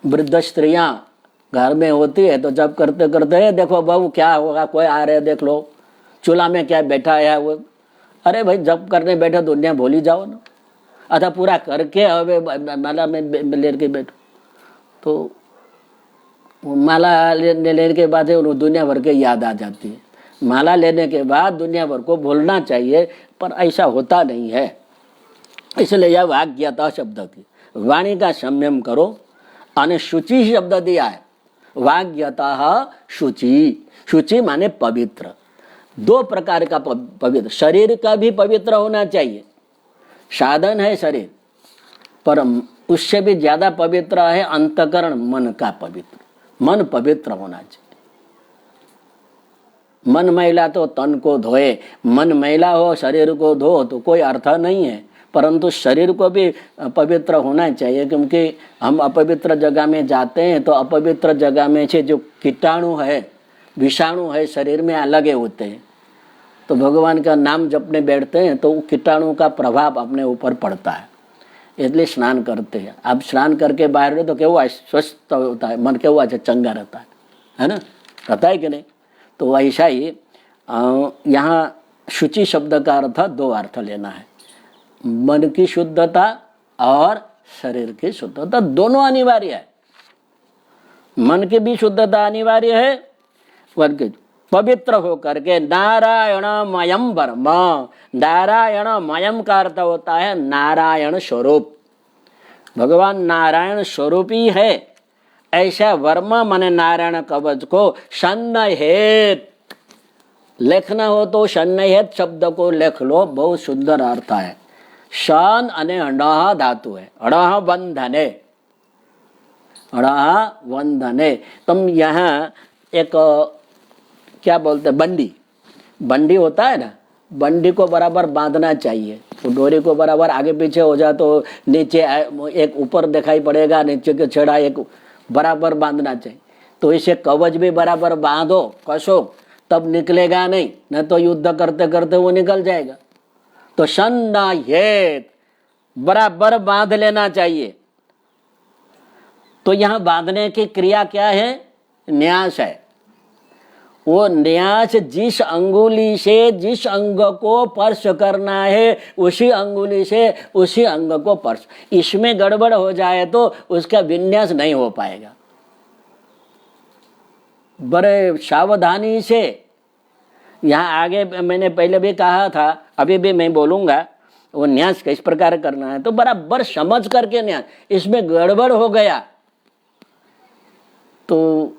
वृद्ध स्त्रियां घर में होती है तो जब करते करते देखो बहू क्या होगा, कोई आ रहे देख लो, चूल्हा में क्या बैठा है वो, अरे भाई जब करने बैठो दुनिया भूल ही जाओ ना, अथा पूरा करके हवे माला में लेके बैठो, तो माला लेने के बाद दुनिया भर के याद आ जाती है। माला लेने के बाद दुनिया भर को भूलना चाहिए, पर ऐसा होता नहीं है, इसलिए यह वाग्यता शब्द की, वाणी का संयम करो। और शुचि शब्द दिया है, वाग्यतः शुचि, शुचि माने पवित्र, दो प्रकार का पवित्र, शरीर का भी पवित्र होना चाहिए, साधन है शरीर, पर उससे भी ज्यादा पवित्र है अंतकरण, मन का पवित्र, मन पवित्र होना चाहिए। मन मैला तो तन को धोए, मन मैला हो शरीर को धो तो कोई अर्थ नहीं है, परंतु शरीर को भी पवित्र होना चाहिए, क्योंकि हम अपवित्र जगह में जाते हैं तो अपवित्र जगह में से जो कीटाणु है, विषाणु है शरीर में लगे होते हैं, तो भगवान का नाम जपने बैठते हैं तो कीटाणु का प्रभाव अपने ऊपर पड़ता है, इसलिए स्नान करते हैं। आप स्नान करके बाहर रहे तो केवो स्वस्थ होता है, मन केवो चंगा रहता है ना, रहता है कि नहीं। तो वैसा ही यहाँ शुचि शब्द का अर्थ दो अर्थ लेना है, मन की शुद्धता और शरीर की शुद्धता, दोनों अनिवार्य है। मन की भी शुद्धता अनिवार्य है, पवित्र होकर के नारायणमयम ब्रह्म, नारायणमयम का अर्थ होता है नारायण स्वरूप, भगवान नारायण स्वरूप ही है, ऐसा वर्म माने नारायण कवच को सन्नहेत लिखना हो तो सन्नहेत शब्द को लिख लो, बहुत सुंदर अर्थ है। शन अने अणह धातु है, अणह बंधने, अणह बंधने। तुम यहाँ एक क्या बोलते, बंडी, बंडी होता है ना, बंडी को बराबर बांधना चाहिए, तो डोरी को बराबर आगे पीछे हो जाए तो नीचे एक ऊपर दिखाई पड़ेगा, नीचे के छेड़ा एक बराबर बांधना चाहिए। तो इसे कवच भी बराबर बांधो, कसो, तब निकलेगा नहीं, न तो युद्ध करते करते वो निकल जाएगा। तो सन्नायेत बराबर बांध लेना चाहिए। तो यहाँ बांधने की क्रिया क्या है, न्यास है। वो न्यास जिस अंगुली से जिस अंग को स्पर्श करना है उसी अंगुली से उसी अंग को स्पर्श, इसमें गड़बड़ हो जाए तो उसका विन्यास नहीं हो पाएगा। बड़े सावधानी से, यहाँ आगे मैंने पहले भी कहा था, अभी भी मैं बोलूंगा, वो न्यास किस प्रकार करना है तो बराबर समझ करके न्यास, इसमें गड़बड़ हो गया तो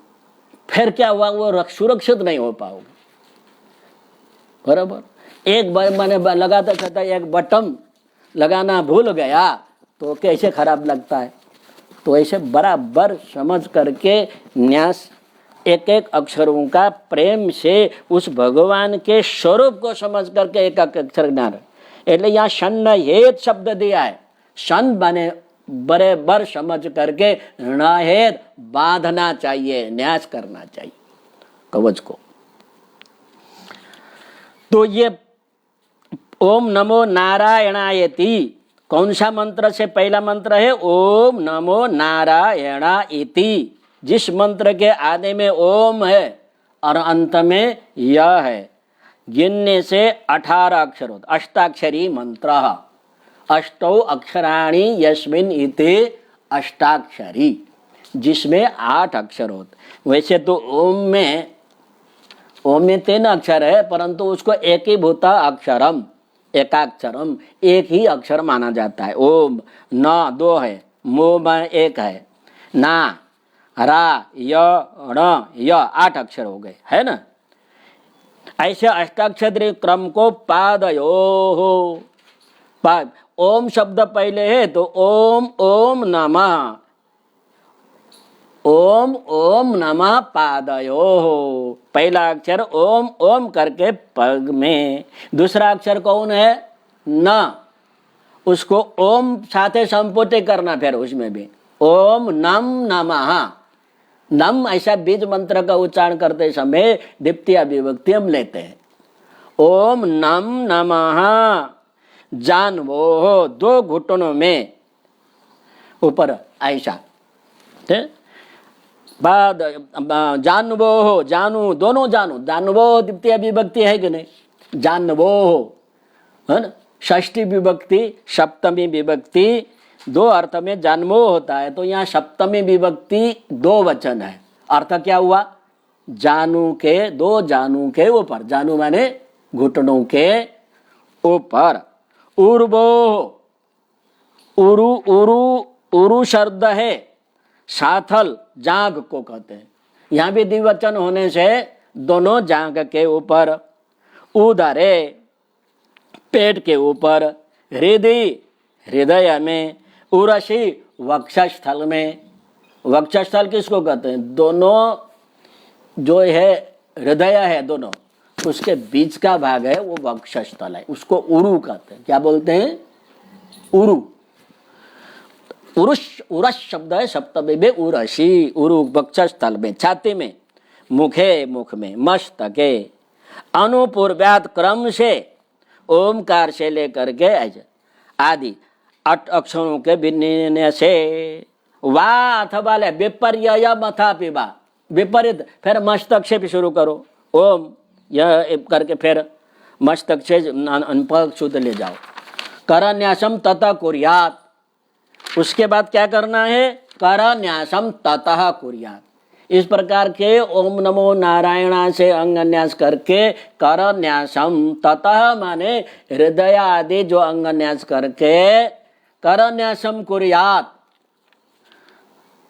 फिर क्या हुआ, वो सुरक्षित नहीं हो पाओगे, बराबर। एक बार मैंने लगाता था एक बटन लगाना भूल गया तो कैसे खराब लगता है। तो ऐसे बराबर समझ करके न्यास, एक एक अक्षरों का प्रेम से उस भगवान के स्वरूप को समझ करके एक एक अक्षर ज्ञान। એટલે यहाँ सन्नहेत शब्द दिया है, सन बने बराबर समझ करके णहेत बांधना चाहिए, न्यास करना चाहिए कवच को। तो ये ओम नमो नारायणायति कौन सा मंत्र से पहला मंत्र है, ओम नमो नारायणायति, जिस मंत्र के आदि में ओम है और अंत में य है, गिनने से 18 अक्षर होते, अष्टाक्षरी मंत्र, अष्टौ अक्षराणि यस्मिन् इति अष्टाक्षरी, जिसमें 8 अक्षर होते। वैसे तो ओम में ओम में 3 अक्षर है, परंतु उसको एक ही भूता अक्षरम, एकाक्षरम, एक ही अक्षर माना जाता है। ओम न 2 है, मो में 1 है, ना रा य ण य 8 अक्षर हो गए, है ना। ऐसे अष्टाक्षरी क्रम को पादयो हो, पाद ओम शब्द पहले है तो ओम ओम नमः, ओम ओम नमः पादयो हो, पहला अक्षर ओम ओम करके पग में, दूसरा अक्षर कौन है, न, उसको ओम साथे संपुटे करना, फिर उसमें भी ओम नम नमः, नम ऐसा बीज मंत्र का उच्चारण करते समय द्वितीय विभक्ति हम लेते हैं। ओम नम नमः, जानवो 2 घुटनों में ऊपर ऐसा, बाद जानवो हो, जानू दोनों जानू, जानवो द्वितीय विभक्ति है कि नहीं, जानवो हो, है ना। षष्ठी विभक्ति सप्तमी विभक्ति 2 अर्थ में जन्मो होता है, तो यहाँ सप्तमी विभक्ति 2 वचन है। अर्थ क्या हुआ, जानू के, 2 जानू के ऊपर, जानू माने घुटनों के ऊपर। उर्वो, उरु उरु उरु शब्द है, साथल जांग को कहते हैं, यहाँ भी द्विवचन होने से दोनों जांग के ऊपर। उदरे पेट के ऊपर, हृदय हृदय में, उरसी वक्षस्थल में। वक्षस्थल किसको कहते हैं, दोनों जो है हृदय है दोनों, उसके बीच का भाग है वो वक्षस्थल है, उसको उरु कहते हैं। क्या बोलते हैं, उरु। उरुष उरस शब्द है सप्तमी में, उरसी उरु वक्षस्थल में, छाती में, मुखे मुख में, मस्तके। अनुपूर्व्यात क्रम से ओमकार से लेकर के आदि 8 अक्षरों के भिन्न से वा अथवा ले विपर्य मथा पिबा, विपरीत, फिर मस्तक से भी शुरू करो, ओम यह करके फिर मस्तक से अनपक शुद्ध ले जाओ। करन्यासम ततः कुर्यात, उसके बाद क्या करना है, करन्यासम ततः कुर्यात। इस प्रकार के ओम नमो नारायणा से अंगन्यास करके करन्यासम, ततः माने हृदय आदि जो अंगन्यास करके करन्यासम कुर्यात,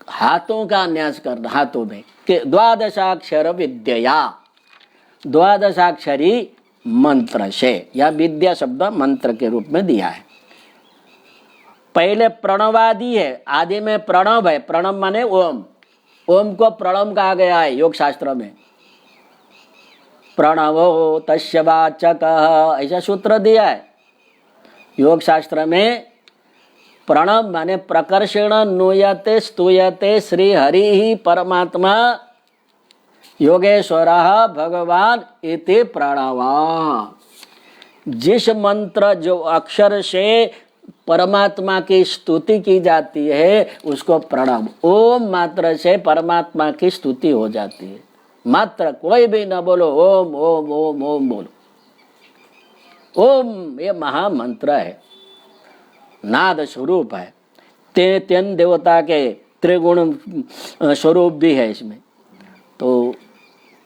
हाथों का अन्यास करना, हाथों में के 12 विद्या, 12 मंत्र से, यह विद्या शब्द मंत्र के रूप में दिया है। पहले प्रणवादि है, आदि में प्रणव है, प्रणव माने ओम, ओम को प्रणव कहा गया है योग शास्त्र में। प्रणवो तस्य वाचकः, ऐसा सूत्र दिया है योग शास्त्र में। प्रणव माने प्रकर्षण नूयते स्तूयते श्री हरि ही परमात्मा योगेश्वरः भगवान इति प्रणवा। जिस मंत्र जो अक्षर से परमात्मा की स्तुति की जाती है उसको प्रणव। ओम मात्र से परमात्मा की स्तुति हो जाती है, मात्र कोई भी न बोलो, ओम ओम ओम ओम बोलो। ओम ये महामंत्र है, नाद स्वरूप है, तेन देवता के त्रिगुण स्वरूप भी है इसमें, तो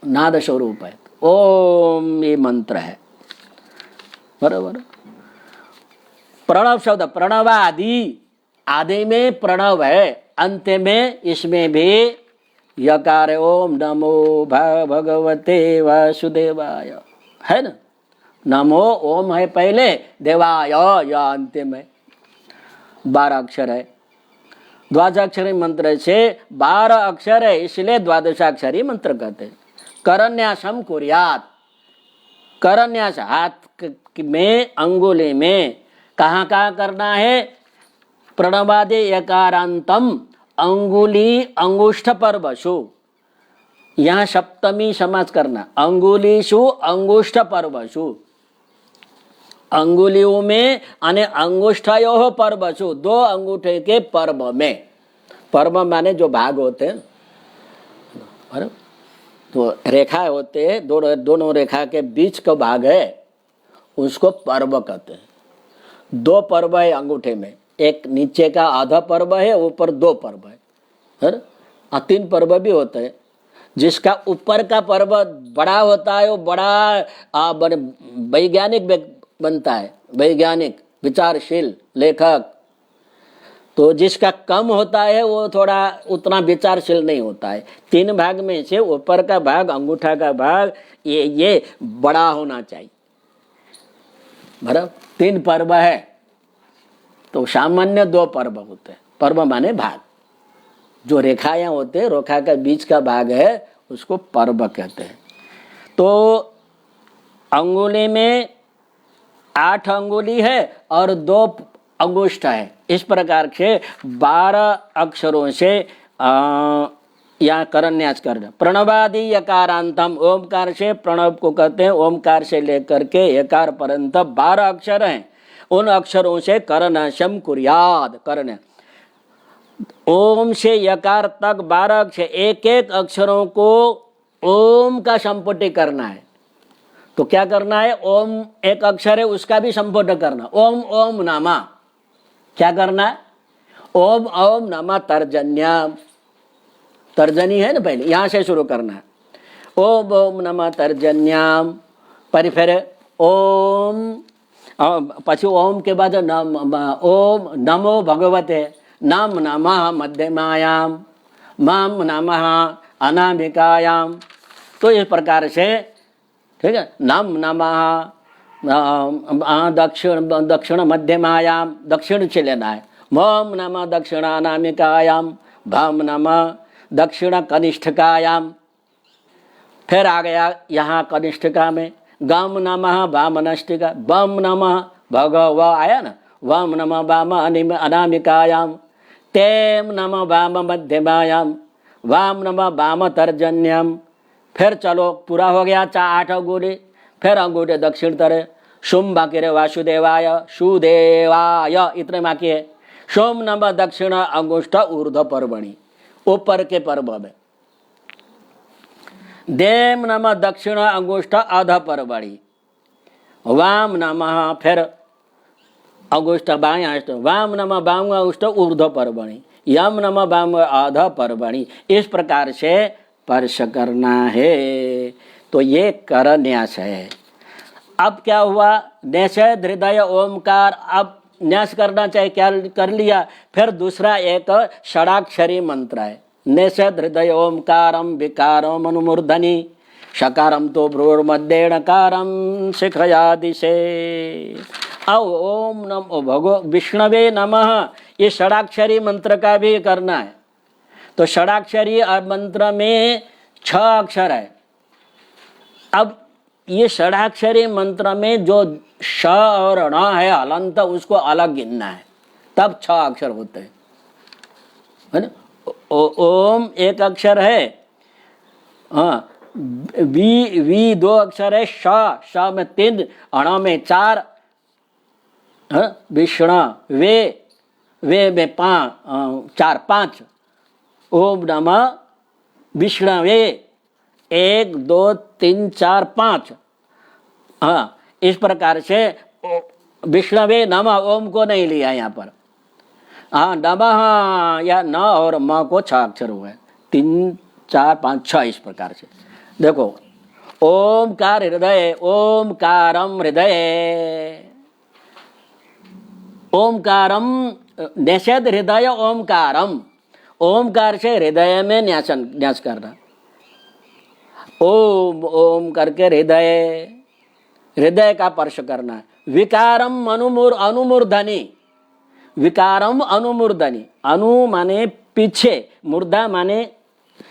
नाद स्वरूप है। ओम ये मंत्र है, बराबर। प्रणव शब्द प्रणवादि, आदि में प्रणव है, अंत में इसमें भी यकार ओम नमो भगवते वासुदेवाय है ना। नमो ओम है पहले, देवाय या अंतिम है। 12 अक्षर है, 12 मंत्र से 12 अक्षर है, इसलिए 12 मंत्र कहते हैं। करन्यासम कुर्यात, करन्यास हाथ में, अंगुली में, कहाँ कहाँ करना है, प्रणवादि यकारांतम अंगुली अंगुष्ठ पर बसु, यहाँ सप्तमी समास करना, अंगुलीषु अंगुष्ठ पर बसु, अंगुलियों में अने अंगुष्ठयोः पर बसु, 2 अंगूठे के पर्व में। पर्व माने जो भाग होते हैं, तो रेखा होते हैं, दोनों रेखा के बीच का भाग है उसको पर्व कहते हैं। 2 पर्व है अंगूठे में, एक नीचे का आधा पर्व है, ऊपर 2 पर्व है ना। 3 पर्व भी होते हैं, जिसका ऊपर का पर्वत बड़ा होता है वो बड़ा वैज्ञानिक बनता है, वैज्ञानिक विचारशील लेखक। तो जिसका कम होता है वो थोड़ा उतना विचारशील नहीं होता है। 3 भाग में से ऊपर का भाग, अंगूठा का भाग ये बड़ा होना चाहिए। बराबर 3 पर्व है तो सामान्य 2 पर्व होते हैं। पर्व माने भाग, जो रेखाएं होते हैं, रेखा का बीच का भाग है उसको पर्व कहते हैं। तो अंगुली में 8 अंगुली है और 2 अंगुष्ठ है। इस प्रकार से 12 अक्षरों से यहाँ करन्यास करना। प्रणवादि यकारांतम, ओमकार से प्रणव को कहते हैं, ओमकार से लेकर के यकार पर्यंत 12 अक्षर हैं। उन अक्षरों से करनाशम कुर्याद, करना। ओम से यकार तक 12 अक्षर, एक एक अक्षरों को ओम का संपुटी करना है। तो क्या करना है, ओम एक अक्षर है उसका भी संपुट करना। ओम ओम नामा, क्या करना है, ओम ओम नमः तर्जन्याम, तर्जनी है ना, पहले यहां से शुरू करना है। ओम ओम नमः तर्जन्याम, फिर ओम, पछी ओम के बाद ओम नमो भगवते, नम नमः मध्यमायाम, मम नमः अनामिकायाम। तो इस प्रकार से, ठीक है, नम नमः दक्षिण मध्यमायाम, दक्षिण से लेना है। मम नमः दक्षिण अनामिकायाम, भम नमः दक्षिण कनिष्ठकायाम। फिर आ गया यहाँ कनिष्ठिका में गम नमः वामनष्टिका, बम नमः भगव आया ना, वम नमः वाम अनामिकायाम, तेम नमः वाम मध्यमायाम, वाम नमः वाम तर्जन्यम। फिर चलो पूरा हो गया 8 अंगूठे। फिर अंगूठे दक्षिण तरह, शुम बाकी रे वासुदेवाय सुदेवाय, इतने बाकी है। सोम नमः दक्षिण अंगुष्ठ ऊर्ध्व पर्वणि, ऊपर के पर्व में। देम नमः दक्षिण अंगुष्ठ अध पर्वणि, वाम नमः फिर अंगुष्ठ बायां, वाम नमः वाम अंगुष्ठ ऊर्ध्व पर्वणि, यम नमः वाम अध पर्वणि। इस प्रकार से स्पर्श करना है। तो ये कर न्यास है। अब क्या हुआ, निषेध हृदय ओमकार, अब न्यास करना चाहिए, क्या कर लिया। फिर दूसरा एक षडाक्षरी मंत्र है, निषेध हृदय ओमकारम विकारम अनुमूर्धनि, शकारम तो भ्रूर्मध्ये णकारम शिखयादिशे। अब ओम नमो भगो विष्णवे नमः, ये षडाक्षरी मंत्र का भी करना है। तो षडाक्षरी मंत्र में 6 अक्षर है। अब ये षडाक्षरी मंत्र में जो श और ण है हलंत, उसको अलग गिनना है, तब 6 अक्षर होते हैं, है ना। ओम एक अक्षर है, हाँ, वी 2 अक्षर है, श में 3, अण में 4, विष्णु वे में 4 5। ओम नमः विष्णवे 1 2 3 4 5। हाँ, इस प्रकार से विष्णवे नमः, ओम को नहीं लिया यहाँ पर। हाँ, नमः या न और म को 6 अक्षर हुए, 3 4 5 6। इस प्रकार से देखो, ओमकार हृदय, ओमकारम हृदय, ओमकारम निषेध हृदय ओमकारम, ओमकार से हृदय में न्यास करना। ओम ओम करके हृदय, हृदय का स्पर्श करना। विकारम अनुमूर्धनि, विकारम अनुमूर्धनि, अनु माने पीछे, मूर्धा माने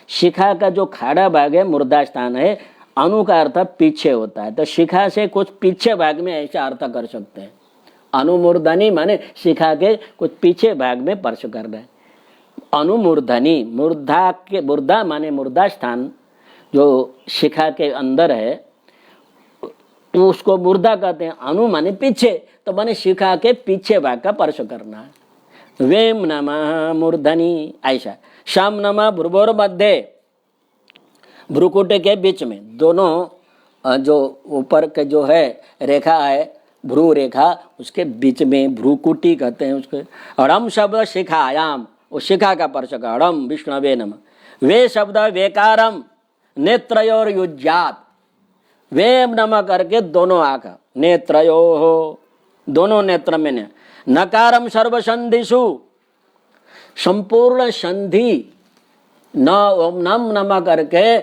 शिखा का जो खाड़ा भाग है, मूर्धा स्थान है, अनु का अर्थ पीछे होता है। तो शिखा से कुछ पीछे भाग में ऐसा अर्थ कर सकते हैं। अनुमूर्धनि माने शिखा के कुछ पीछे भाग में स्पर्श करना है। अनुमूर्धनि, मूर्धा के, मूर्धा माने मूर्धा स्थान जो शिखा के अंदर है उसको मूर्धा कहते हैं। अनु माने पीछे, तो माने शिखा के पीछे भाग का स्पर्श करना है। वेम नमः मूर्धनि, ऐसा। शम नमः भ्रुवोर मध्य, भ्रुकुट के बीच में, दोनों जो ऊपर के जो है रेखा है, भ्रू रेखा, उसके बीच में भ्रुकुटी कहते हैं उसके। अड़म शब्द शिखायाम, वो शिखा का स्पर्श का, अड़म विष्णवे नमः। वे शब्द वेकारम, नेत्रयोर युज्यात, वेम नमः करके दोनों आंख, नेत्रयो हो दोनों नेत्र में ने, नकारम सर्व संधिषु, संपूर्ण संधि न ओम नम नमः करके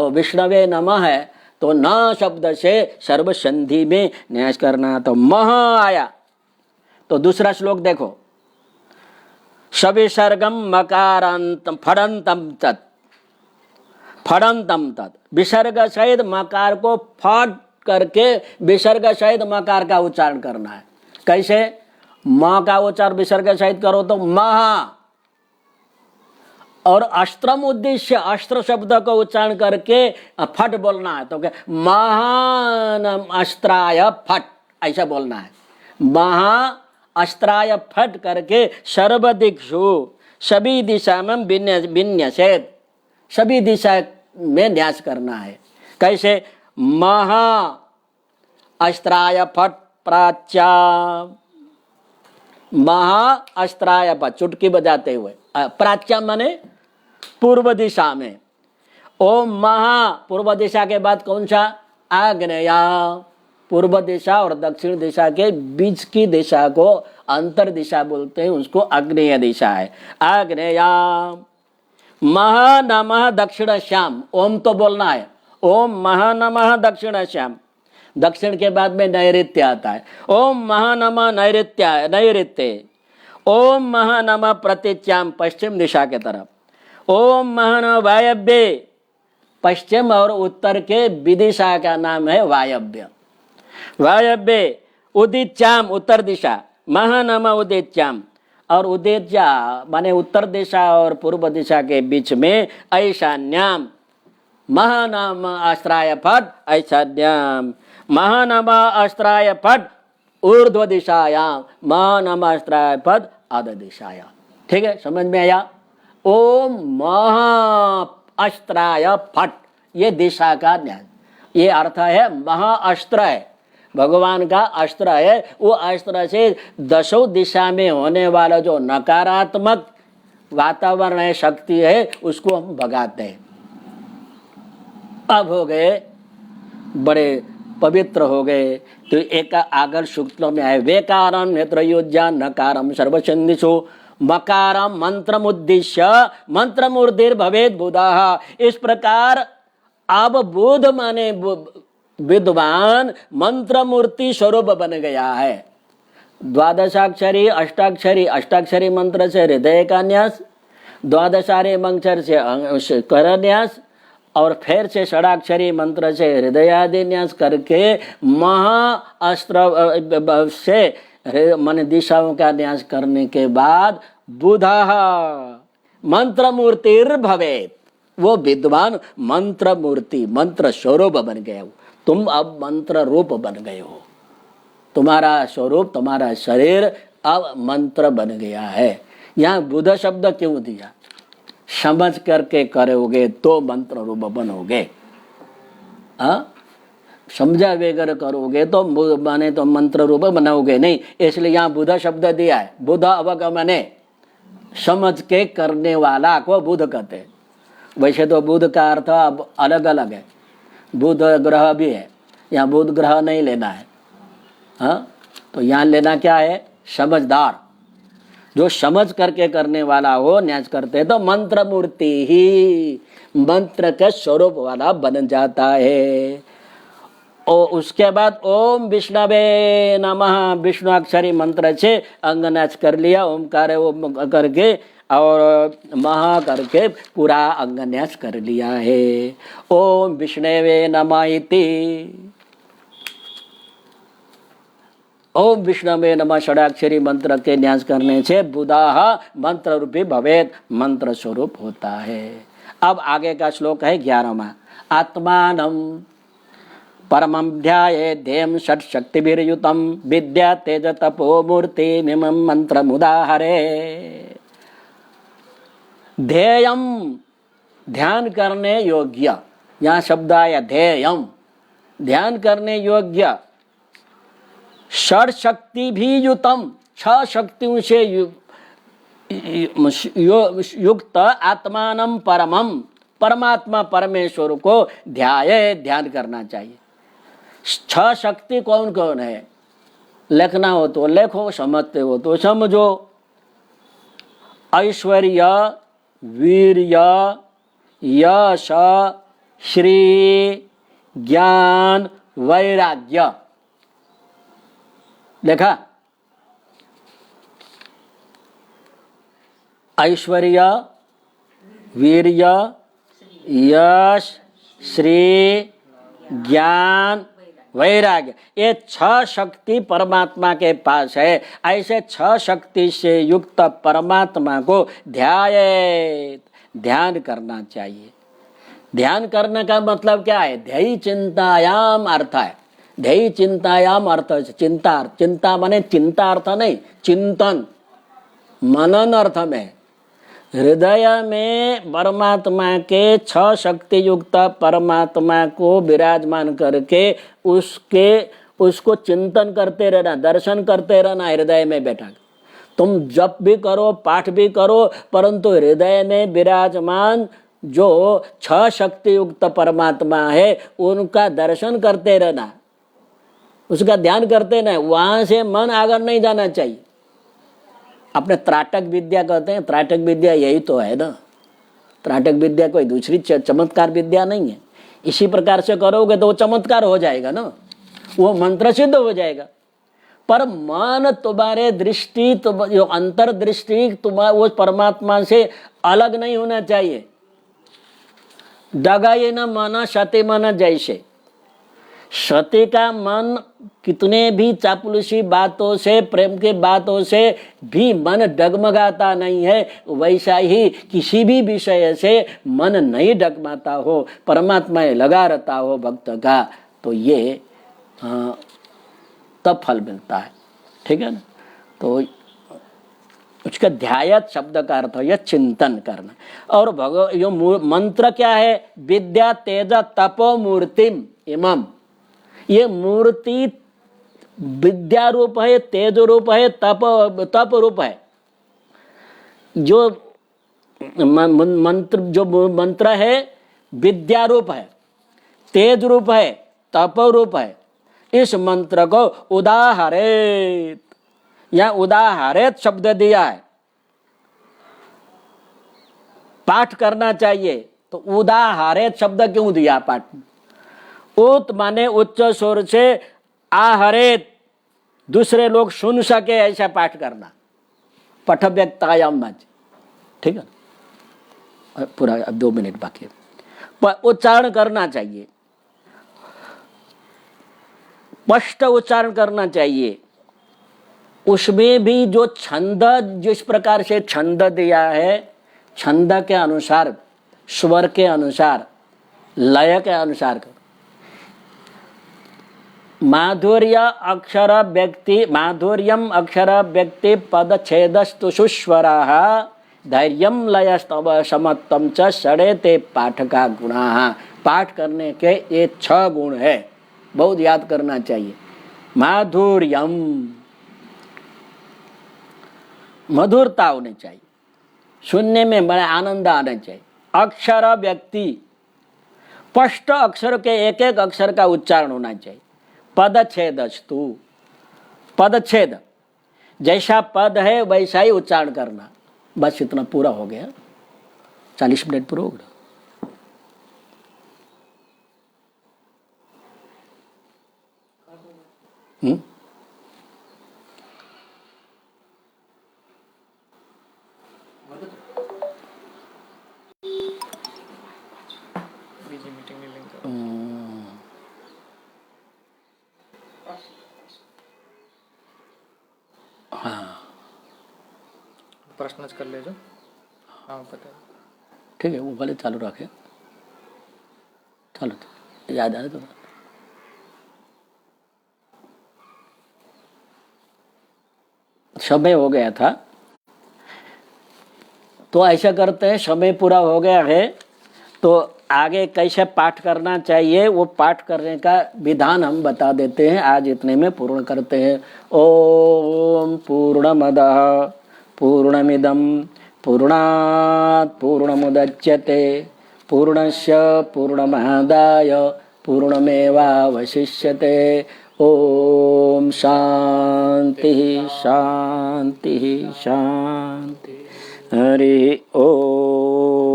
विष्णवे नमः है तो न शब्द से सर्व संधि में न्यास करना, तो मह आया। तो दूसरा श्लोक देखो, सविसर्गम मकारांतम फड़ंतम तत्, फड़ंतम तत्, विसर्ग सहित मकार को फट करके विसर्ग सहित मकार का उच्चारण करना है। कैसे? म का उच्चारण विसर्ग सहित करो तो महा, और अस्त्रम उद्देश्य अस्त्र शब्द को उच्चारण करके फट बोलना है, तो क्या महान अस्त्राय फट ऐसा बोलना है। महा अस्त्राय फट करके सर्वदिक्षु सभी दिशा में विन्यसेत, सभी दिशा में न्यास करना है। कैसे? महा अस्त्राय फट प्राच्या, महा अस्त्राय फट चुटकी बजाते हुए, प्राच्या माने पूर्व दिशा में। ओम महा पूर्व दिशा के बाद कौन सा? आग्नेया, पूर्व दिशा और दक्षिण दिशा के बीच की दिशा को अंतर दिशा बोलते हैं, उसको आग्नेय दिशा है। आग्नेया महा नमः दक्षिण श्याम, ओम तो बोलना है, ओम महा नमः दक्षिण श्याम, दक्षिण के बाद में नैऋत्य आता है। ओम महा नमः नैऋत्य, नैऋत्य। ओम महा नमः प्रतीच्याम, पश्चिम दिशा के तरफ। ओम महा नमः वायव्य, पश्चिम और उत्तर के विदिशा का नाम है वायव्य। वायव्य। उदिच्याम उत्तर दिशा, महा नमः उदिच्याम, और उदिच्या माने उत्तर दिशा और पूर्व दिशा के बीच में ऐशान्याम, महा नमः आश्राय फट ऐशान्याम, महा नमः आश्राय फट ऊर्ध्व दिशायाम, महा नमः आश्राय फट आधा दिशायाम। ठीक है, समझ में आया? ओम महा अस्त्राय फट, ये दिशा का ज्ञान, ये अर्थ है। महाअस्त्र है, भगवान का अस्त्र है, वो अस्त्र से दशों दिशा में होने वाला जो नकारात्मक वातावरण है, शक्ति है, उसको हम भगाते हैं। अब हो गए बड़े पवित्र हो गए। तो एक आगर सूक्तों में आए, वेकारम नेत्रयोज्या नकारम सर्वसंधिषु मकारम मंत्रमुद्दिश्य मंत्रमूर्तिर भवेद बुधा। इस प्रकार अब बुध माने विद्वान मंत्र मूर्ति स्वरूप बन गया है। द्वादशाक्षरी अष्टाक्षरी, अष्टाक्षरी मंत्र से हृदय का न्यास, द्वादशारी मंत्र से कर न्यास, और फिर से षडाक्षरी मंत्र से हृदय आदि न्यास करके महाअस्त्र से मन दिशाओं का न्यास करने के बाद बुधा मंत्र मूर्तिर भवेत, वो विद्वान मंत्र मूर्ति मंत्र स्वरूप बन गए हो। तुम अब मंत्र रूप बन गए हो, तुम्हारा स्वरूप तुम्हारा शरीर अब मंत्र बन गया है। यहाँ बुध शब्द क्यों दिया? समझ करके करोगे तो मंत्र रूप बनोगे, समझा वगैरह करोगे तो माने तो मंत्र रूप बनाओगे नहीं, इसलिए यहाँ बुध शब्द दिया है। बुध अवगमने, समझ के करने वाला को बुध कहते हैं। वैसे तो बुध का अर्थ अब अलग अलग है, बुध ग्रह भी है, यहाँ बुध ग्रह नहीं लेना है। हाँ, तो यहाँ लेना क्या है? समझदार, जो समझ करके करने वाला हो न्यास करते तो मंत्र मूर्ति ही मंत्र के स्वरूप वाला बन जाता है। और उसके बाद ओम विष्णवे नमः, विष्णु अक्षरी मंत्र से अंग न्यास कर लिया, ओमकार ओम करके और महा करके पूरा अंग न्यास कर लिया है। ओम विष्णवे नमः इति, ओम विष्णवे नमः षडाक्षरी मंत्र के न्यास करने से बुधाः मंत्र रूपी भवेत, मंत्र स्वरूप होता है। अब आगे का श्लोक है 11वां। आत्मानं परमं ध्याये ध्येयं षट् शक्तिभिर्युतं विद्या तेज तपो मूर्ति मिमं मंत्रमुदाहरे। ध्येयम ध्यान करने योग्य, यहाँ शब्द आया ध्येयम, ध्यान करने योग्य, षड शक्ति भी युतम, 6 शक्तियों से युक्त आत्मानं परमम, परमात्मा परमेश्वर को ध्याये, ध्यान करना चाहिए। 6 शक्ति कौन कौन है? लिखना हो तो लिखो, समझते हो तो समझो। ऐश्वर्य, वीर्य, यश, श्री, ज्ञान, वैराग्य। देखा? ऐश्वर्य, वीर्य, यश, श्री, ज्ञान, वैराग्य, ये 6 शक्ति परमात्मा के पास है। ऐसे 6 शक्ति से युक्त परमात्मा को ध्यान करना चाहिए। ध्यान करने का मतलब क्या है? ध्येय चिंतायाम अर्थ है। ध्येय चिंतायाम अर्थ चिंता, चिंता माने चिंता अर्थ नहीं, चिंतन मनन अर्थ में। हृदय में परमात्मा के 6 शक्ति युक्त परमात्मा को विराजमान करके उसको चिंतन करते रहना, दर्शन करते रहना हृदय में बैठा। तुम जप भी करो, पाठ भी करो, परंतु हृदय में विराजमान जो 6 शक्ति युक्त परमात्मा है उनका दर्शन करते रहना, उसका ध्यान करते रहना। वहां से मन आगे नहीं जाना चाहिए। अपने त्राटक विद्या कहते हैं, त्राटक विद्या यही तो है ना। त्राटक विद्या कोई दूसरी चमत्कार विद्या नहीं है। इसी प्रकार से करोगे तो वो चमत्कार हो जाएगा ना, वो मंत्र सिद्ध हो जाएगा। पर मन तुम्हारे दृष्टि, जो अंतर्दृष्टि तुम्हारा वो परमात्मा से अलग नहीं होना चाहिए। डगाए न मन सती मन जैसे। सती का मन कितने भी चापलूसी बातों से, प्रेम के बातों से भी मन डगमगाता नहीं है, वैसा ही किसी भी विषय से मन नहीं डगमाता हो, परमात्मा में लगा रहता हो भक्त का, तो ये तब फल मिलता है। ठीक है ना? तो उसका ध्यायत शब्द का अर्थ है चिंतन करना। और यो मंत्र क्या है? विद्या तेज तपो मूर्तिम इमम। ये मूर्ति विद्या रूप है, तेज रूप है, तप रूप है। जो मंत्र है विद्या रूप है, तेज रूप है, तप रूप है। इस मंत्र को उदाहरेत, या उदाहरेत शब्द दिया है, पाठ करना चाहिए। तो उदाहरेत शब्द क्यों दिया पाठ? उत माने उच्च स्वर से, आहरेत दूसरे लोग सुन सके ऐसा पाठ करना। पठ व्यक्तायाम नाच। ठीक है? पूरा अब 2 मिनट बाकी है। उच्चारण करना चाहिए, स्पष्ट उच्चारण करना चाहिए। उसमें भी जो छंद, जिस प्रकार से छंद दिया है, छंद के अनुसार, स्वर के अनुसार, लय के अनुसार, माधुर्यम अक्षर व्यक्ति पदछेदस्तु सुस्वराः धैर्यम लयस्तव समत्वम च षडेते पाठ का गुणाः। पाठ करने के ये 6 गुण है, बहुत याद करना चाहिए। माधुर्यम, मधुरता होनी चाहिए, सुनने में बड़ा आनंद आना चाहिए। अक्षर व्यक्ति, स्पष्ट अक्षर के एक एक अक्षर का उच्चारण होना चाहिए। पदछेदस्तु, पदछेद जैसा पद है वैसा ही उच्चारण करना। बस इतना पूरा हो गया। 40 मिनट पूरा हो गया। प्रश्न कर ले जो। हाँ पता है। ठीक है, वो भले चालू रखे। चलो याद आए तो समय हो गया था, तो ऐसा करते हैं, समय पूरा हो गया है तो आगे कैसे पाठ करना चाहिए वो पाठ करने का विधान हम बता देते हैं। आज इतने में पूर्ण करते हैं। ओम पूर्णमदः पूर्णमिदं पूर्णात् पूर्णमुदच्यते पूर्णस्य पूर्णमादाय पूर्णमेवावशिष्यते। ओम शांति शांति शांति। हरि ओम।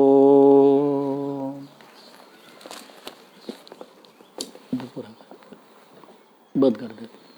बंद कर दे।